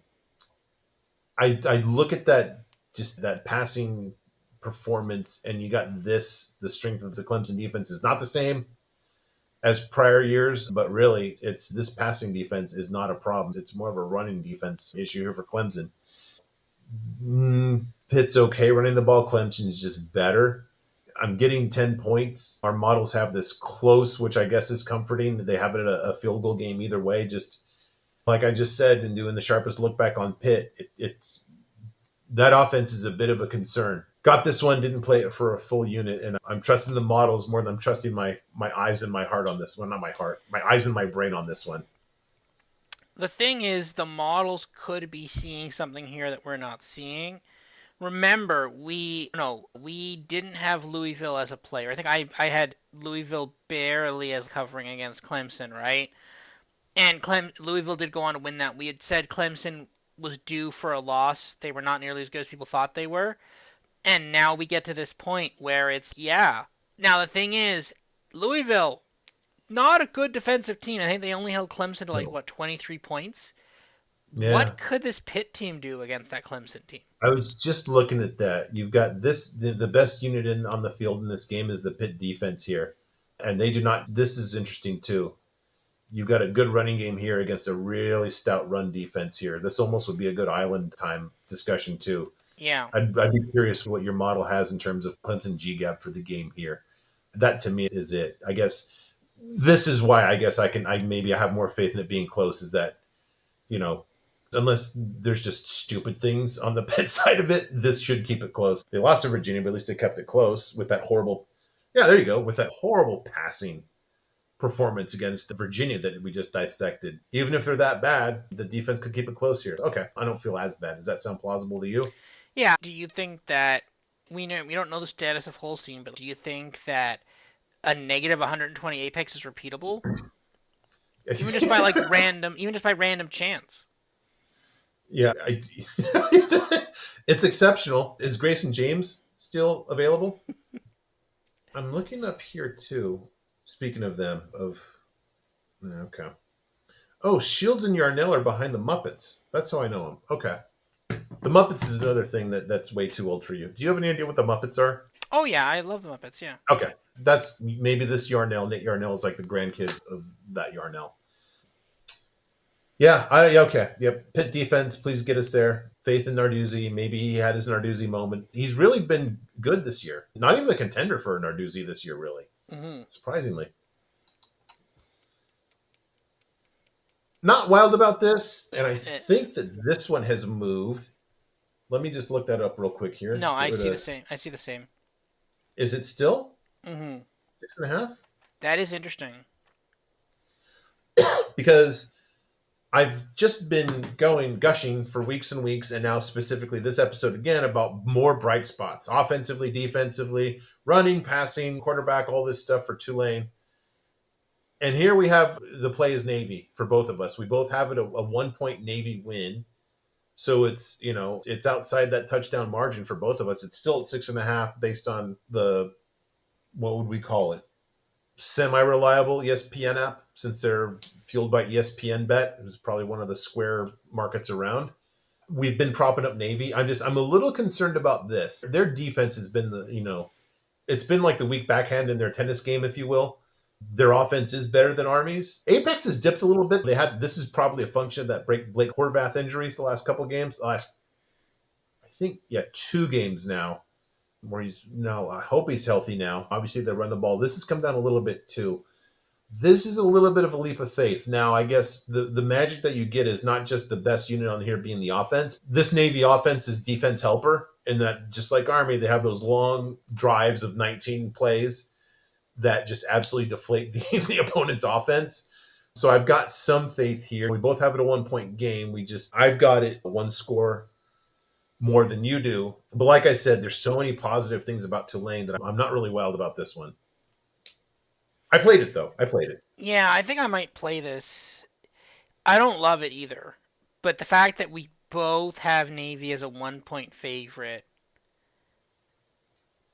look at that just that passing performance, and you got this the strength of the Clemson defense is not the same as prior years, but really it's this passing defense is not a problem. It's more of a running defense issue here for Clemson. Pitt's okay running the ball. Clemson's just better. I'm getting 10 points. Our models have this close, which I guess is comforting. They have it at a field goal game either way. Just like I just said, in doing the sharpest look back on Pitt, it's that offense is a bit of a concern. Got this one, didn't play it for a full unit, and I'm trusting the models more than I'm trusting my eyes and my heart on this one. Not my heart, my eyes and my brain on this one. The thing is, the models could be seeing something here that we're not seeing. Remember, we didn't have Louisville as a player. I think I had Louisville barely as covering against Clemson, right? And Louisville did go on to win that. We had said Clemson was due for a loss. They were not nearly as good as people thought they were. And now we get to this point where it's, yeah. Now the thing is, Louisville, not a good defensive team. I think they only held Clemson to like, No. what, 23 points? Yeah, What could this Pitt team do against that Clemson team? I was just looking at that. You've got the best unit on the field in this game is the Pitt defense here, and they do not. This is interesting too. You've got a good running game here against a really stout run defense here. This almost would be a good island time discussion too. Yeah. I'd be curious what your model has in terms of Clinton G gap for the game here. That to me is it. I guess this is why I guess I have more faith in it being close. Is that, you know, unless there's just stupid things on the Pitt side of it, this should keep it close. They lost to Virginia, but at least they kept it close with that horrible. Yeah, there you go. With that horrible passing performance against Virginia that we just dissected. Even if they're that bad, the defense could keep it close here. Okay, I don't feel as bad. Does that sound plausible to you? Yeah. Do you think that we don't know the status of Holstein, but do you think that a negative 120 apex is repeatable? Even just by random chance. Yeah, it's exceptional. Is Grayson James still available? I'm looking up here too. Speaking of them, okay. Oh, Shields and Yarnell are behind the Muppets. That's how I know them. Okay, the Muppets is another thing that's way too old for you. Do you have any idea what the Muppets are? Oh yeah, I love the Muppets. Yeah. Okay, that's maybe this Yarnell. Nate Yarnell is like the grandkids of that Yarnell. Yeah, okay. Yep. Pitt defense, please get us there. Faith in Narduzzi. Maybe he had his Narduzzi moment. He's really been good this year. Not even a contender for Narduzzi this year, really. Mm-hmm. Surprisingly. Not wild about this, and I think that this one has moved. Let me just look that up real quick here. No, Get I rid see the of. same. I see the same. Is it still Mm-hmm. 6.5? That is interesting. Because I've just been gushing for weeks and weeks, and now specifically this episode again about more bright spots, offensively, defensively, running, passing, quarterback, all this stuff for Tulane. And here we have the play is Navy for both of us. We both have it a 1 point Navy win. So it's outside that touchdown margin for both of us. It's still at 6.5 based on what would we call it? Semi-reliable ESPN app, since they're fueled by ESPN Bet, who's probably one of the square markets around. We've been propping up Navy. I'm a little concerned about this. Their defense has been it's been like the weak backhand in their tennis game, if you will. Their offense is better than Army's. Apex has dipped a little bit. This is probably a function of that Blake Horvath injury the last couple games. I think, yeah, 2 games now where he's now. I hope he's healthy now. Obviously, they run the ball. This has come down a little bit too. This is a little bit of a leap of faith. Now, I guess the magic that you get is not just the best unit on here being the offense. This Navy offense is defense helper, in that just like Army, they have those long drives of 19 plays that just absolutely deflate the opponent's offense. So I've got some faith here. We both have it a 1 point game. I've got it one score more than you do. But like I said, there's so many positive things about Tulane that I'm not really wild about this one. I played it though. I played it. Yeah, I think I might play this. I don't love it either, but the fact that we both have Navy as a 1 point favorite,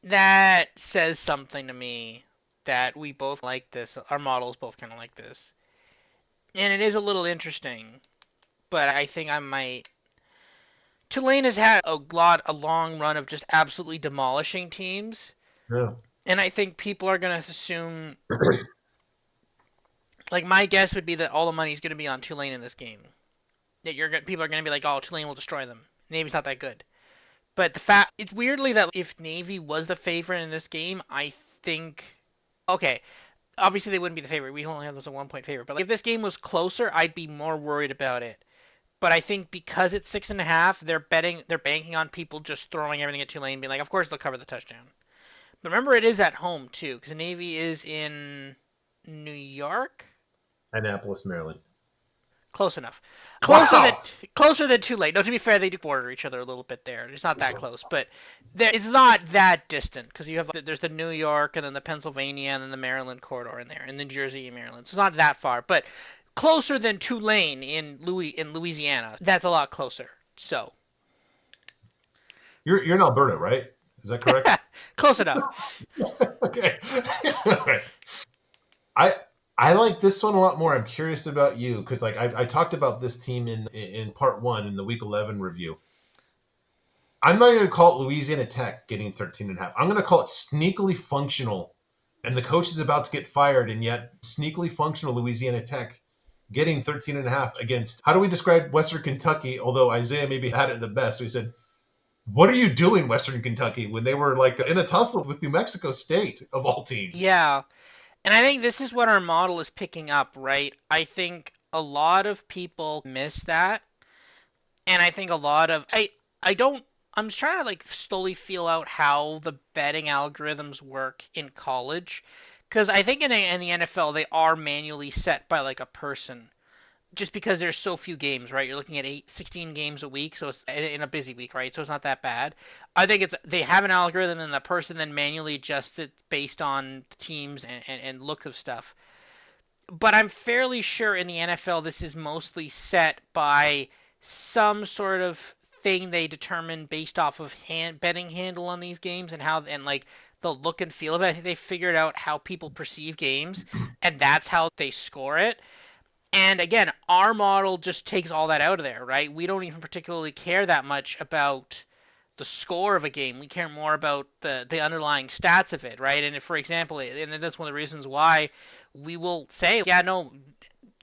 that says something to me that we both like this. Our models both kind of like this. And it is a little interesting, but I think I might. Tulane has had a long run of just absolutely demolishing teams, Yeah. and I think people are going to assume. Like, my guess would be that all the money is going to be on Tulane in this game. That people are going to be like, oh, Tulane will destroy them. Navy's not that good. But it's weirdly that if Navy was the favorite in this game, I think, okay, obviously they wouldn't be the favorite. We only have those a 1 point favorite. But like, if this game was closer, I'd be more worried about it. But I think because it's 6.5, they're banking on people just throwing everything at Tulane, being like, of course they'll cover the touchdown. But remember, it is at home too, because Navy is in New York. Annapolis, Maryland. Close enough. Wow. Closer than Tulane. No, to be fair, they do border each other a little bit there. It's not that close, but it's not that distant because there's the New York and then the Pennsylvania and then the Maryland corridor in there, and then Jersey and Maryland. So it's not that far, but closer than Tulane in Louisiana. That's a lot closer. So You're in Alberta, right? Is that correct? close enough. Okay. All right. I I like this one a lot more. I'm curious about you because like I talked about this team in part 1 in the week 11 review. I'm not going to call it Louisiana Tech getting 13.5. I'm going to call it sneakily functional and the coach is about to get fired, and yet sneakily functional Louisiana Tech getting 13 and a half against, how do we describe Western Kentucky? Although Isaiah maybe had it the best. We said, what are you doing, Western Kentucky, when they were like in a tussle with New Mexico State of all teams? Yeah. And I think this is what our model is picking up, right? I think a lot of people miss that. And I think a lot of I don't I'm just trying to like slowly feel out how the betting algorithms work in college, because I think in the NFL they are manually set by like a person, just because there's so few games, right? You're looking at 16 games a week, so it's in a busy week, right? So it's not that bad. I think it's they have an algorithm and the person then manually adjusts it based on teams and look of stuff. But I'm fairly sure in the NFL this is mostly set by some sort of thing they determine based off of betting handle on these games and how and like the look and feel of it. I think they figured out how people perceive games, and that's how they score it. And again, our model just takes all that out of there, right? We don't even particularly care that much about the score of a game. We care more about the underlying stats of it, right? And if, for example, and that's one of the reasons why we will say, yeah, no,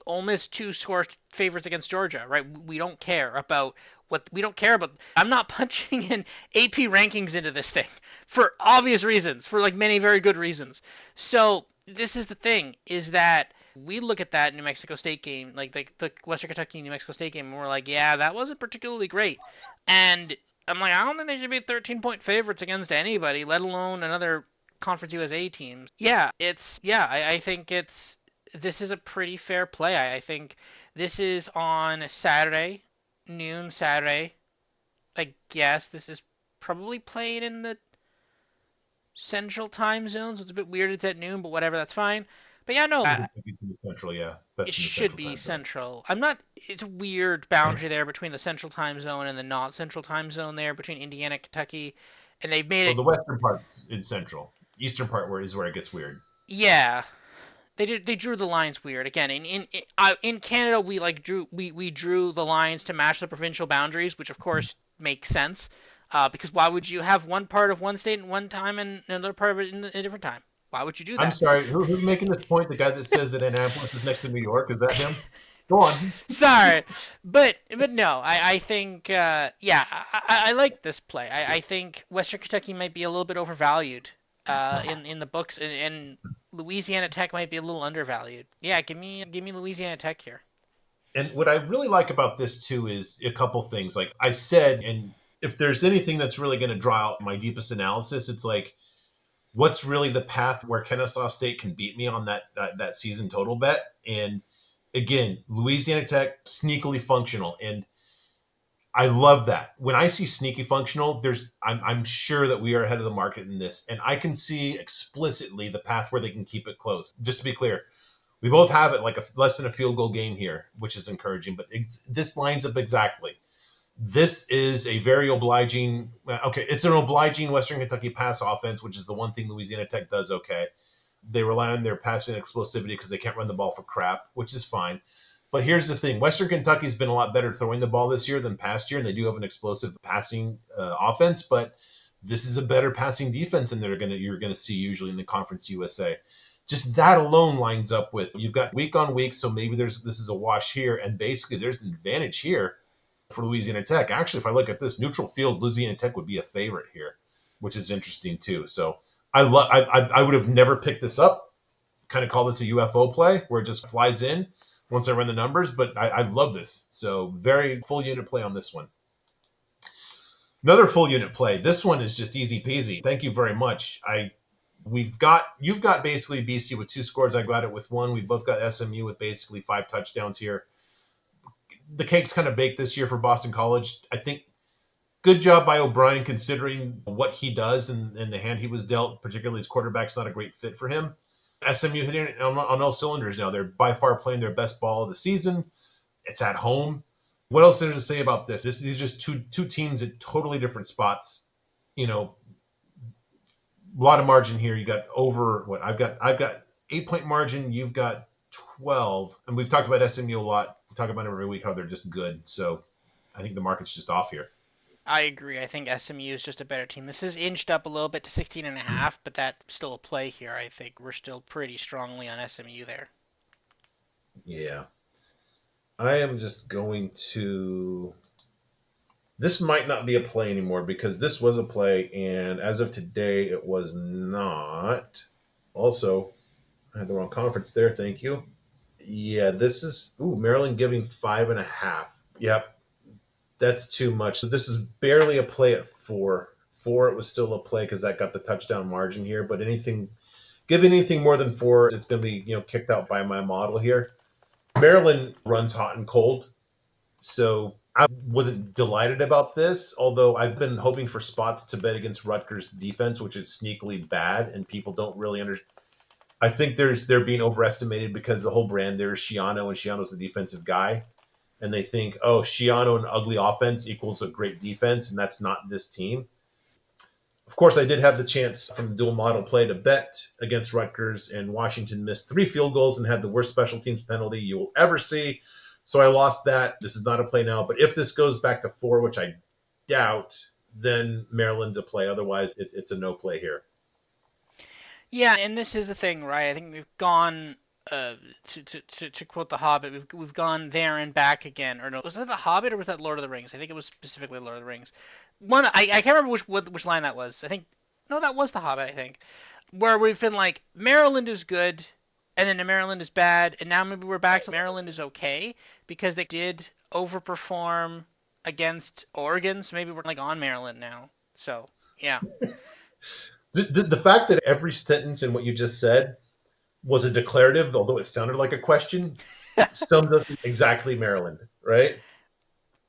Ole Miss two score favorites against Georgia, right? We don't care about what we don't care about. I'm not punching in AP rankings into this thing for obvious reasons, for like many very good reasons. So this is the thing: is that we look at that New Mexico State game, like the Western Kentucky New Mexico State game, and we're like, yeah, that wasn't particularly great. And I'm like, I don't think they should be 13-point favorites against anybody, let alone another Conference USA teams. I think this is a pretty fair play. I think this is on Saturday, noon Saturday. I guess this is probably played in the Central Time zone, so it's a bit weird it's at noon, but whatever, that's fine. But yeah, no, Central, yeah. it That's in the should Central be time zone. Central. I'm not. It's a weird boundary there between the Central Time zone and the not Central Time zone there between Indiana and Kentucky, and they've made Well, it. the western part's in Central. Eastern part where is where it gets weird. Yeah, they drew the lines weird again. In Canada we like we drew the lines to match the provincial boundaries, which of course makes sense. Because why would you have one part of one state in one time and another part of it in a different time? Why would you do I'm that? sorry, who's making this point? The guy that says that Annapolis is next to New York, is that him? Go on. Sorry, but no, I think yeah, I like this play. I think Western Kentucky might be a little bit overvalued in the books, and Louisiana Tech might be a little undervalued. Yeah, give me Louisiana Tech here. And what I really like about this too is a couple things. Like I said, and if there's anything that's really going to draw out my deepest analysis, it's like what's really the path where Kennesaw State can beat me on that season total bet. And again, Louisiana Tech sneakily functional, and I love that. When I see sneaky functional, I'm sure that we are ahead of the market in this, and I can see explicitly the path where they can keep it close. Just to be clear, we both have it like a less than a field goal game here, which is encouraging. But this lines up exactly. This is a very obliging. Okay, it's an obliging Western Kentucky pass offense, which is the one thing Louisiana Tech does okay. They rely on their passing explosivity because they can't run the ball for crap, which is fine. But here's the thing: Western Kentucky's been a lot better throwing the ball this year than past year, and they do have an explosive passing offense. But this is a better passing defense than you're gonna see usually in the Conference USA. Just that alone lines up with you've got week on week, so maybe this is a wash here, and basically there's an advantage here for Louisiana Tech. Actually, if I look at this neutral field, Louisiana Tech would be a favorite here, which is interesting too. So I would have never picked this up. Kind of call this a UFO play where it just flies in once I run the numbers, but I love this. So very full unit play on this one. Another full unit play. This one is just easy peasy. Thank you very much. You've got basically BC with two scores. I got it with one. We both got SMU with basically 5 touchdowns here. The cake's kind of baked this year for Boston College. I think good job by O'Brien considering what he does and the hand he was dealt, particularly his quarterback's not a great fit for him. SMU hitting it on all cylinders now. They're by far playing their best ball of the season. It's at home. What else is there to say about this? These are just two teams at totally different spots. You know, a lot of margin here. You got over what I've got 8 point margin. You've got 12, and we've talked about SMU a lot. We talk about it every week how they're just good. So I think the market's just off here. I agree. I think SMU is just a better team. This is inched up a little bit to 16 and a half, but that's still a play here. I think we're still pretty strongly on SMU there. Yeah. I am just going to. This might not be a play anymore because this was a play, and as of today, it was not. Also, I had the wrong conference there. Thank you. Yeah, this is. Ooh, Maryland giving 5.5. Yep, that's too much. So this is barely a play at 4. 4, it was still a play because that got the touchdown margin here. But giving anything more than 4, it's going to be kicked out by my model here. Maryland runs hot and cold, so I wasn't delighted about this. Although I've been hoping for spots to bet against Rutgers defense, which is sneakily bad, and people don't really understand. I think they're being overestimated because the whole brand there is Shiano, and Shiano's the defensive guy, and they think, oh, Shiano and ugly offense equals a great defense, and that's not this team. Of course, I did have the chance from the dual model play to bet against Rutgers, and Washington missed 3 field goals and had the worst special teams penalty you will ever see. So I lost that. This is not a play now. But if this goes back to 4, which I doubt, then Maryland's a play. Otherwise, it's a no play here. Yeah, and this is the thing, right? I think we've gone uh, to quote The Hobbit, we've gone there and back again. Or no, was that The Hobbit or was that Lord of the Rings? I think it was specifically Lord of the Rings. I can't remember which line that was. I think no, that was The Hobbit. I think where we've been like Maryland is good, and then Maryland is bad, and now maybe we're back to Maryland is okay because they did overperform against Oregon, so maybe we're like on Maryland now. So yeah. The fact that every sentence in what you just said was a declarative, although it sounded like a question, sums up exactly Maryland, right?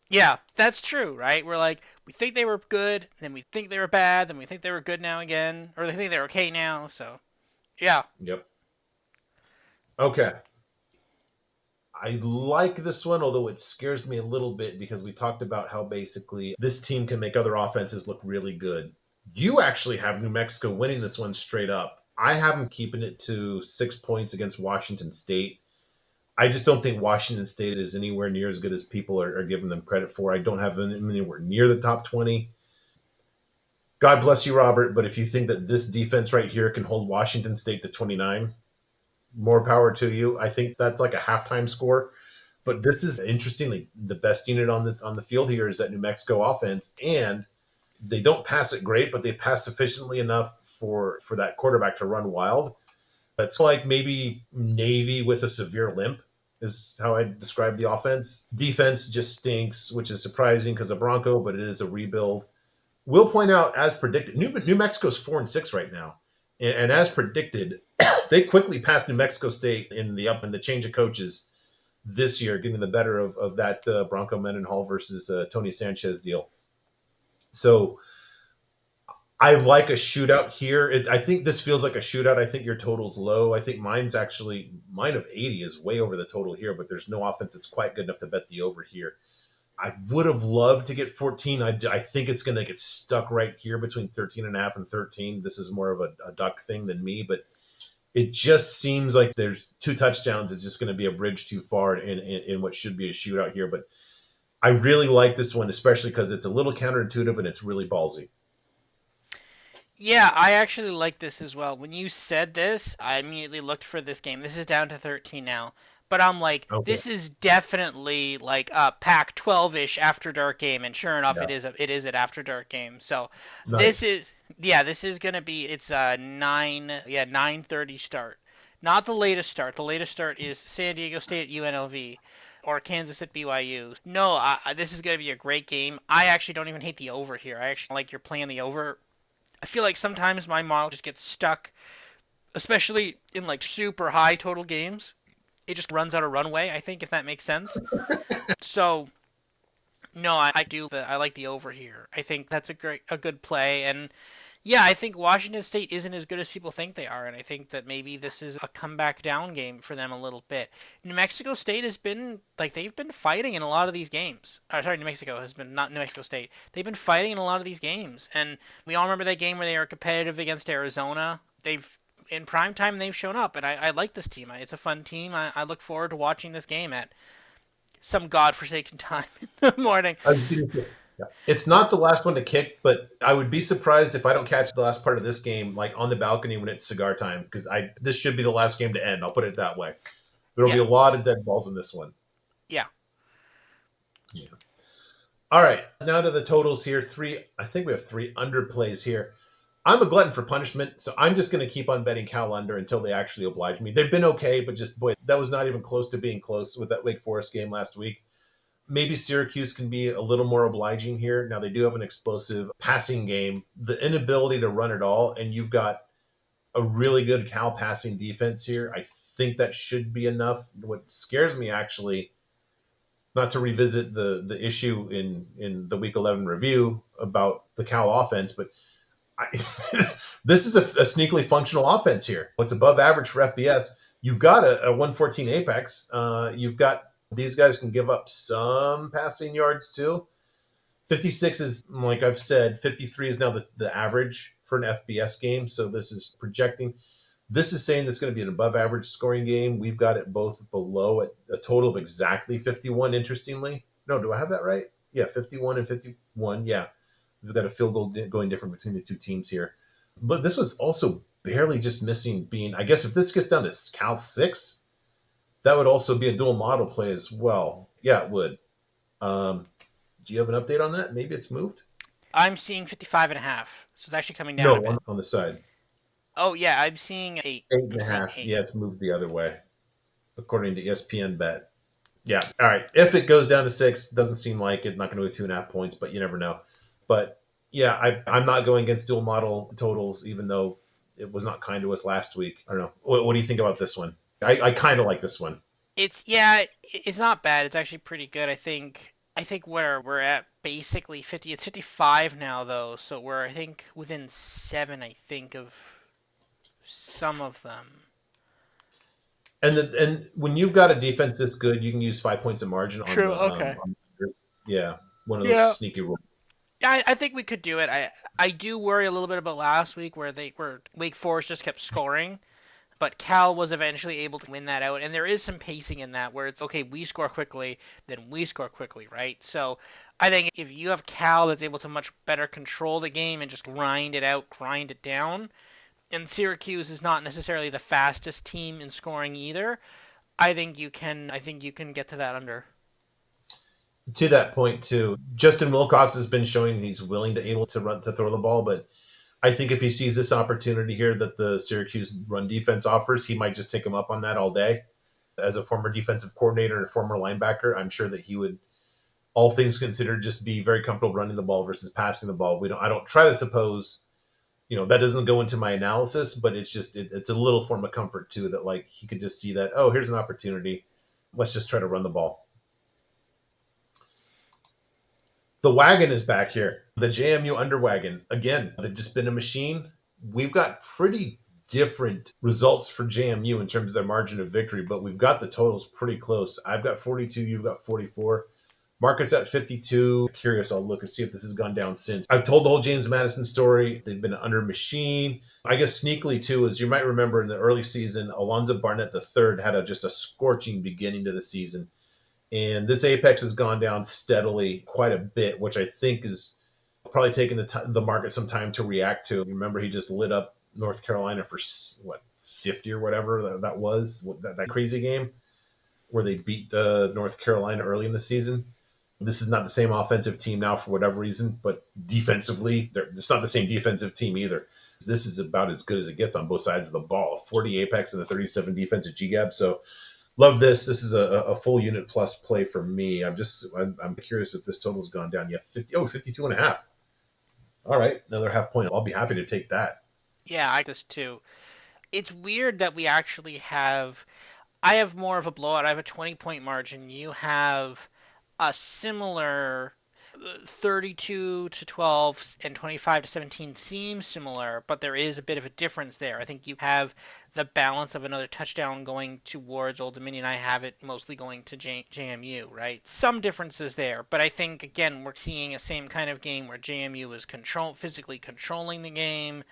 Yeah, that's true, right? We're like, we think they were good, then we think they were bad, then we think they were good now again, or they think they're okay now. So, yeah, Yep. Okay. I like this one, although it scares me a little bit because we talked about how basically this team can make other offenses look really good. You actually have New Mexico winning this one straight up. I have them keeping it to 6 points against Washington State. I just don't think Washington State is anywhere near as good as people are giving them credit for. I don't have them anywhere near the top 20. God bless you, Robert. But if you think that this defense right here can hold Washington State to 29, more power to you. I think that's like a halftime score. But this is interestingly the best unit on the field here is that New Mexico offense, and they don't pass it great, but they pass sufficiently enough for that quarterback to run wild. It's like maybe Navy with a severe limp is how I describe the offense. Defense just stinks, which is surprising because of Bronco, but it is a rebuild. We'll point out, as predicted, New Mexico's 4-6 right now, and as predicted, they quickly passed New Mexico State in the change of coaches this year, getting the better of that Bronco Mendenhall versus Tony Sanchez deal. So I like a shootout here. I think this feels like a shootout. I think your total's low. I think mine of 80 is way over the total here, but there's no offense that's quite good enough to bet the over here. I would have loved to get 14. I think it's going to get stuck right here between 13 and a half and 13. This is more of a duck thing than me, but it just seems like there's 2 touchdowns is just going to be a bridge too far in what should be a shootout here. But I really like this one, especially because it's a little counterintuitive and it's really ballsy. yeah, I actually like this as well. When you said this, I immediately looked for this game. This is down to 13 now, but I'm like, Okay. this is definitely like a Pac-12-ish After Dark game, and sure enough, Yeah. it is an After Dark game. So this Nice. is yeah, this is gonna be it's a 9:30 start. Not the latest start. The latest start is San Diego State at UNLV or Kansas at BYU. No, this is going to be a great game. I actually don't even hate the over here. I actually like you're playing the over. I feel like sometimes my model just gets stuck, especially in like super high total games. It just runs out of runway, I think, if that makes sense. So, no, I do. I like the over here. I think that's a good play. And yeah, I think Washington State isn't as good as people think they are, and I think that maybe this is a comeback down game for them a little bit. New Mexico State has been like they've been fighting in a lot of these games. Sorry, New Mexico has been not New Mexico State. They've been fighting in a lot of these games, and we all remember that game where they were competitive against Arizona. They've in prime time they've shown up, and I like this team. It's a fun team. I look forward to watching this game at some godforsaken time in the morning. I was gonna say, Yeah. It's not the last one to kick, but I would be surprised if I don't catch the last part of this game like on the balcony when it's cigar time because I this should be the last game to end. I'll put it that way. There'll be Yeah, a lot of dead balls in this one. yeah. Yeah. All right, now to the totals here. Three, I think we have three underplays here. I'm a glutton for punishment, so I'm just going to keep on betting Cal under until they actually oblige me. They've been okay, but just boy, that was not even close to being close with that Wake Forest game last week. Maybe Syracuse can be a little more obliging here. Now they do have an explosive passing game. The inability to run it all, and you've got a really good Cal passing defense here. I think that should be enough. What scares me actually, not to revisit the issue in the Week 11 review about the Cal offense, but this is a sneakily functional offense here. It's above average for FBS. You've got a 114 apex. You've got these guys can give up some passing yards too. 56 is, like I've said, 53 is now the average for an FBS game. So this is projecting. This is saying this going to be an above average scoring game. We've got it both below at a total of exactly 51, interestingly. No, do I have that right? Yeah, 51 and 51. Yeah. We've got a field goal going different between the two teams here. But this was also barely just missing being, I guess if this gets down to Cal 6, that would also be a dual model play as well. Yeah, it would. Um, do you have an update on that? Maybe it's moved? I'm seeing 55 and a half, so it's actually coming No, down a bit. on the side. Oh yeah, I'm seeing 8. Eight I'm and a seeing half. 8. Yeah, it's moved the other way, according to ESPN Bet. Yeah. All right. If it goes down to 6, doesn't seem like it. Not going to go 2.5 points, but you never know. But yeah, I'm not going against dual model totals, even though it was not kind to us last week. I don't know. What do you think about this one? I kind of like this one. It's yeah, it's not bad. It's actually pretty good. I think where we're at basically 50. It's 55 now though, so we're I think within 7 I think of some of them. And when you've got a defense this good, you can use 5 points of margin on True. the Okay. yeah, one of those Yeah. sneaky rules. Yeah, I think we could do it. I do worry a little bit about last week where Wake Forest just kept scoring, but Cal was eventually able to win that out. And there is some pacing in that where it's okay, we score quickly, then we score quickly, right? So I think if you have Cal that's able to much better control the game and just grind it out, grind it down, and Syracuse is not necessarily the fastest team in scoring either, I think you can get to that under. To that point too, Justin Wilcox has been showing he's willing to able to run to throw the ball, but I think if he sees this opportunity here that the Syracuse run defense offers, he might just take him up on that all day. As a former defensive coordinator and a former linebacker, I'm sure that he would, all things considered, just be very comfortable running the ball versus passing the ball. I don't try to suppose, that doesn't go into my analysis, but it's just it's a little form of comfort too that like he could just see that, oh, here's an opportunity, let's just try to run the ball. The wagon is back here. The JMU underwagon. Again, they've just been a machine. We've got pretty different results for JMU in terms of their margin of victory, but we've got the totals pretty close. I've got 42, you've got 44. Market's at 52. Curious, I'll look and see if this has gone down since. I've told the whole James Madison story. They've been under machine. I guess sneakily, too, as you might remember in the early season, Alonzo Barnett III had just a scorching beginning to the season. And this apex has gone down steadily quite a bit, which I think is probably taking the market some time to react to. Remember, he just lit up North Carolina for what 50 or whatever that was that crazy game where they beat North Carolina early in the season. This is not the same offensive team now for whatever reason, but defensively, it's not the same defensive team either. This is about as good as it gets on both sides of the ball. 40 apex and a 37 defensive GGAB. So love this. This is a full unit plus play for me. I'm curious if this total's gone down. Yeah, 52 and a half. All right, another half point. I'll be happy to take that. Yeah, I like this too. It's weird that we actually have. I have more of a blowout. I have a 20-point margin. You have a similar 32 to 12 and 25 to 17 seems similar, but there is a bit of a difference there. I think you have the balance of another touchdown going towards Old Dominion. I have it mostly going to JMU, right? Some differences there, but I think again we're seeing a same kind of game where JMU is physically controlling the game,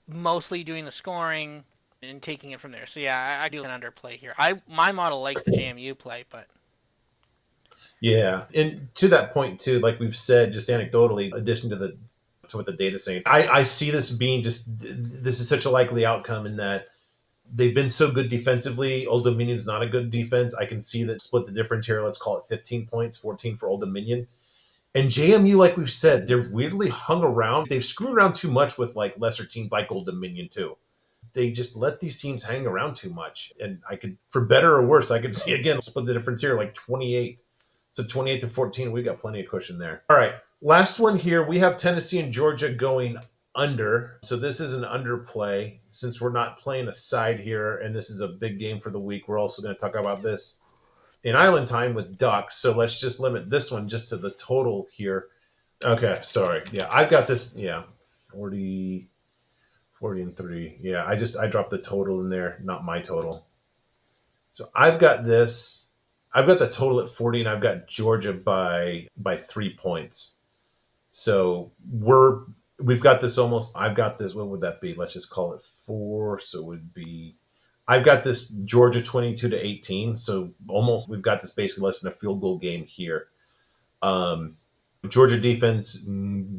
mostly doing the scoring and taking it from there. So yeah, I do an underplay here. My model likes the JMU play, but Yeah, and to that point too, like we've said, just anecdotally, addition to the to what the data's saying, I see this being just this is such a likely outcome in that they've been so good defensively. Old Dominion's not a good defense. I can see that split the difference here. Let's call it 15 points, 14 for Old Dominion. And JMU, like we've said, they've weirdly hung around. They've screwed around too much with like lesser teams like Old Dominion too. They just let these teams hang around too much. And I could, for better or worse, I could see again split the difference here, like 28. So 28 to 14, we got plenty of cushion there. All right. Last one here. We have Tennessee and Georgia going under. So this is an underplay. Since we're not playing a side here, and this is a big game for the week, we're also going to talk about this in Island Time with Ducks. So let's just limit this one just to the total here. Okay, sorry. Yeah, I've got this. Yeah, 40, 40 and 3. Yeah, I dropped the total in there, not my total. So I've got this. I've got the total at 40, and I've got Georgia by 3 points. So we've got this almost. I've got this. What would that be? Let's just call it 4. So it would be. I've got this Georgia 22 to 18. So almost we've got this basically less than a field goal game here. Um, Georgia defense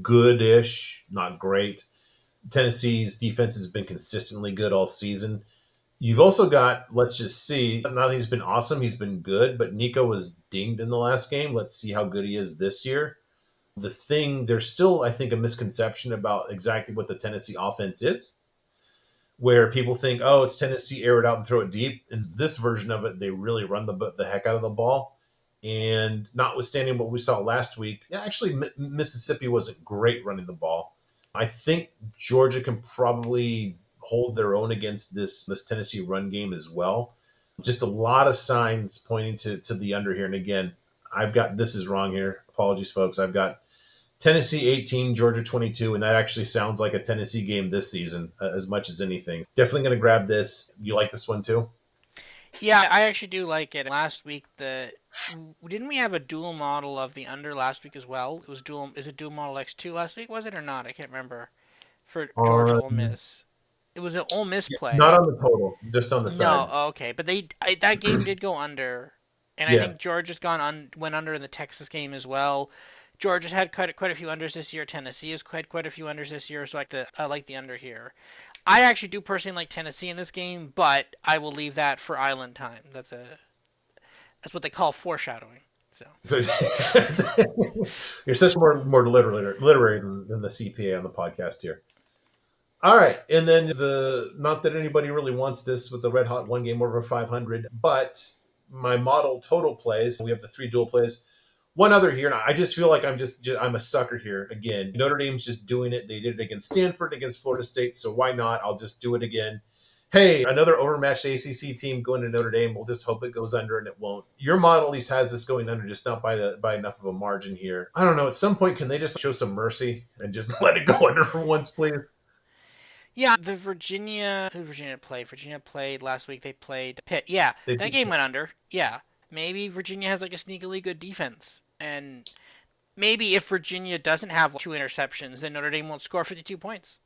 good-ish, not great. Tennessee's defense has been consistently good all season. You've also got, let's just see, now that he's been awesome, he's been good, but Nico was dinged in the last game. Let's see how good he is this year. There's still, I think, a misconception about exactly what the Tennessee offense is, where people think, oh, it's Tennessee, air it out and throw it deep. In this version of it, they really run the heck out of the ball. And notwithstanding what we saw last week, yeah, actually, Mississippi wasn't great running the ball. I think Georgia can probably hold their own against this Tennessee run game as well. Just a lot of signs pointing to the under here. And again, I've got this is wrong here. Apologies, folks. I've got Tennessee 18, Georgia 22, and that actually sounds like a Tennessee game this season as much as anything. Definitely going to grab this. You like this one too? Yeah, I actually do like it. Last week, the didn't we have a dual model of the under last week as well? It was dual. Is it dual model X2 last week? Was it or not? I can't remember. For Georgia Ole On Miss, it was an Ole Miss yeah, not play. on the total, just on the No, side. okay, but that game did go under, and I Yeah. think Georgia's went under in the Texas game as well. Georgia's had quite a few unders this year. Tennessee has quite a few unders this year, so I like the under here. I actually do personally like Tennessee in this game, but I will leave that for Island Time. That's what they call foreshadowing. So You're such more literary than the CPA on the podcast here. All right, and then the not that anybody really wants this with the red hot one game over 500, but my model total plays. We have the three dual plays. One other here, and I just feel like I'm a sucker here again. Notre Dame's just doing it. They did it against Stanford, against Florida State, so why not? I'll just do it again. Hey, another overmatched ACC team going to Notre Dame. We'll just hope it goes under, and it won't. Your model at least has this going under, just not by enough of a margin here. I don't know. At some point, can they just show some mercy and just let it go under for once, please? yeah, the Virginia played? Virginia played last week. They played Pitt. Yeah, They that did. game went under. Yeah, maybe Virginia has like a sneakily good defense, and maybe if Virginia doesn't have two interceptions, then Notre Dame won't score 52 points.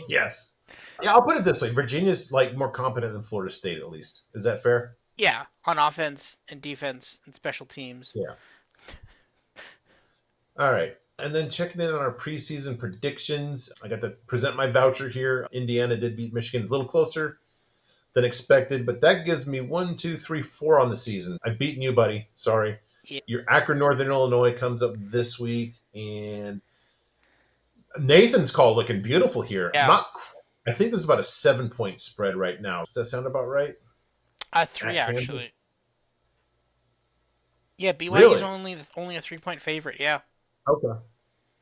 Yes. Yeah, I'll put it this way: Virginia's like more competent than Florida State, at least. Is that fair? Yeah, on offense and defense and special teams. Yeah. All right. And then checking in on our preseason predictions, I got to present my voucher here. Indiana did beat Michigan a little closer than expected, but that gives me 1, 2, 3, 4 on the season. I've beaten you, buddy. Sorry. Yeah, Your Akron, Northern Illinois comes up this week, and Nathan's call looking beautiful here. yeah. Not, I think this is about a 7 point spread right now. Does that sound about right? Three At Kansas, actually. Yeah, BYU's really? only a 3 point favorite. Yeah, Okay,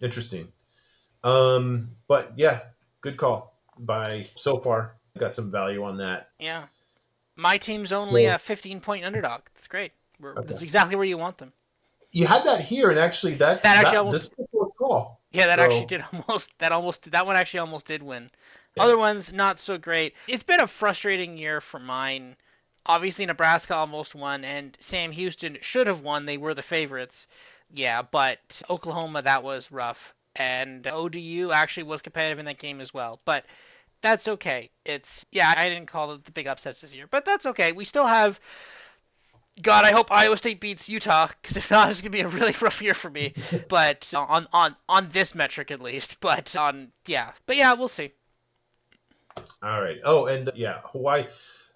interesting. But yeah, good call by so far. Got some value on that. yeah. My team's only a So 15 point underdog. That's great. okay, That's exactly where you want them. you had that here, and actually That actually that almost this is the fourth call. Yeah, that actually So did that one actually almost did win. yeah, Other ones not so great. It's been a frustrating year for mine. Obviously Nebraska almost won and Sam Houston should have won. They were the favorites. Yeah, but Oklahoma that was rough and ODU actually was competitive in that game as well. But that's okay. I didn't call it the big upsets this year, but that's okay. We still have God, I hope Iowa State beats Utah, because if not, it's gonna be a really rough year for me. But on this metric at least. But yeah, we'll see. All right. Oh, and yeah, Hawaii.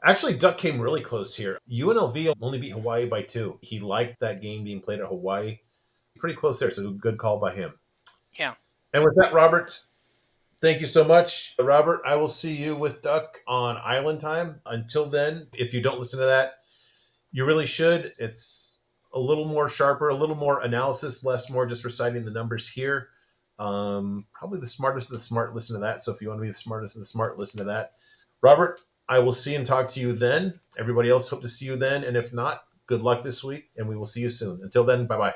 Actually, Duck came really close here. UNLV only beat Hawaii by 2. He liked that game being played at Hawaii. Pretty close there, so good call by him. Yeah. And with that, Robert, thank you so much. Robert, I will see you with Duck on Island Time. Until then, if you don't listen to that, you really should. It's a little more sharper, a little more analysis, less more just reciting the numbers here. Probably the smartest of the smart listen to that. So if you want to be the smartest of the smart, listen to that. Robert, I will see and talk to you then. Everybody else, hope to see you then. And if not, good luck this week, and we will see you soon. Until then, bye bye.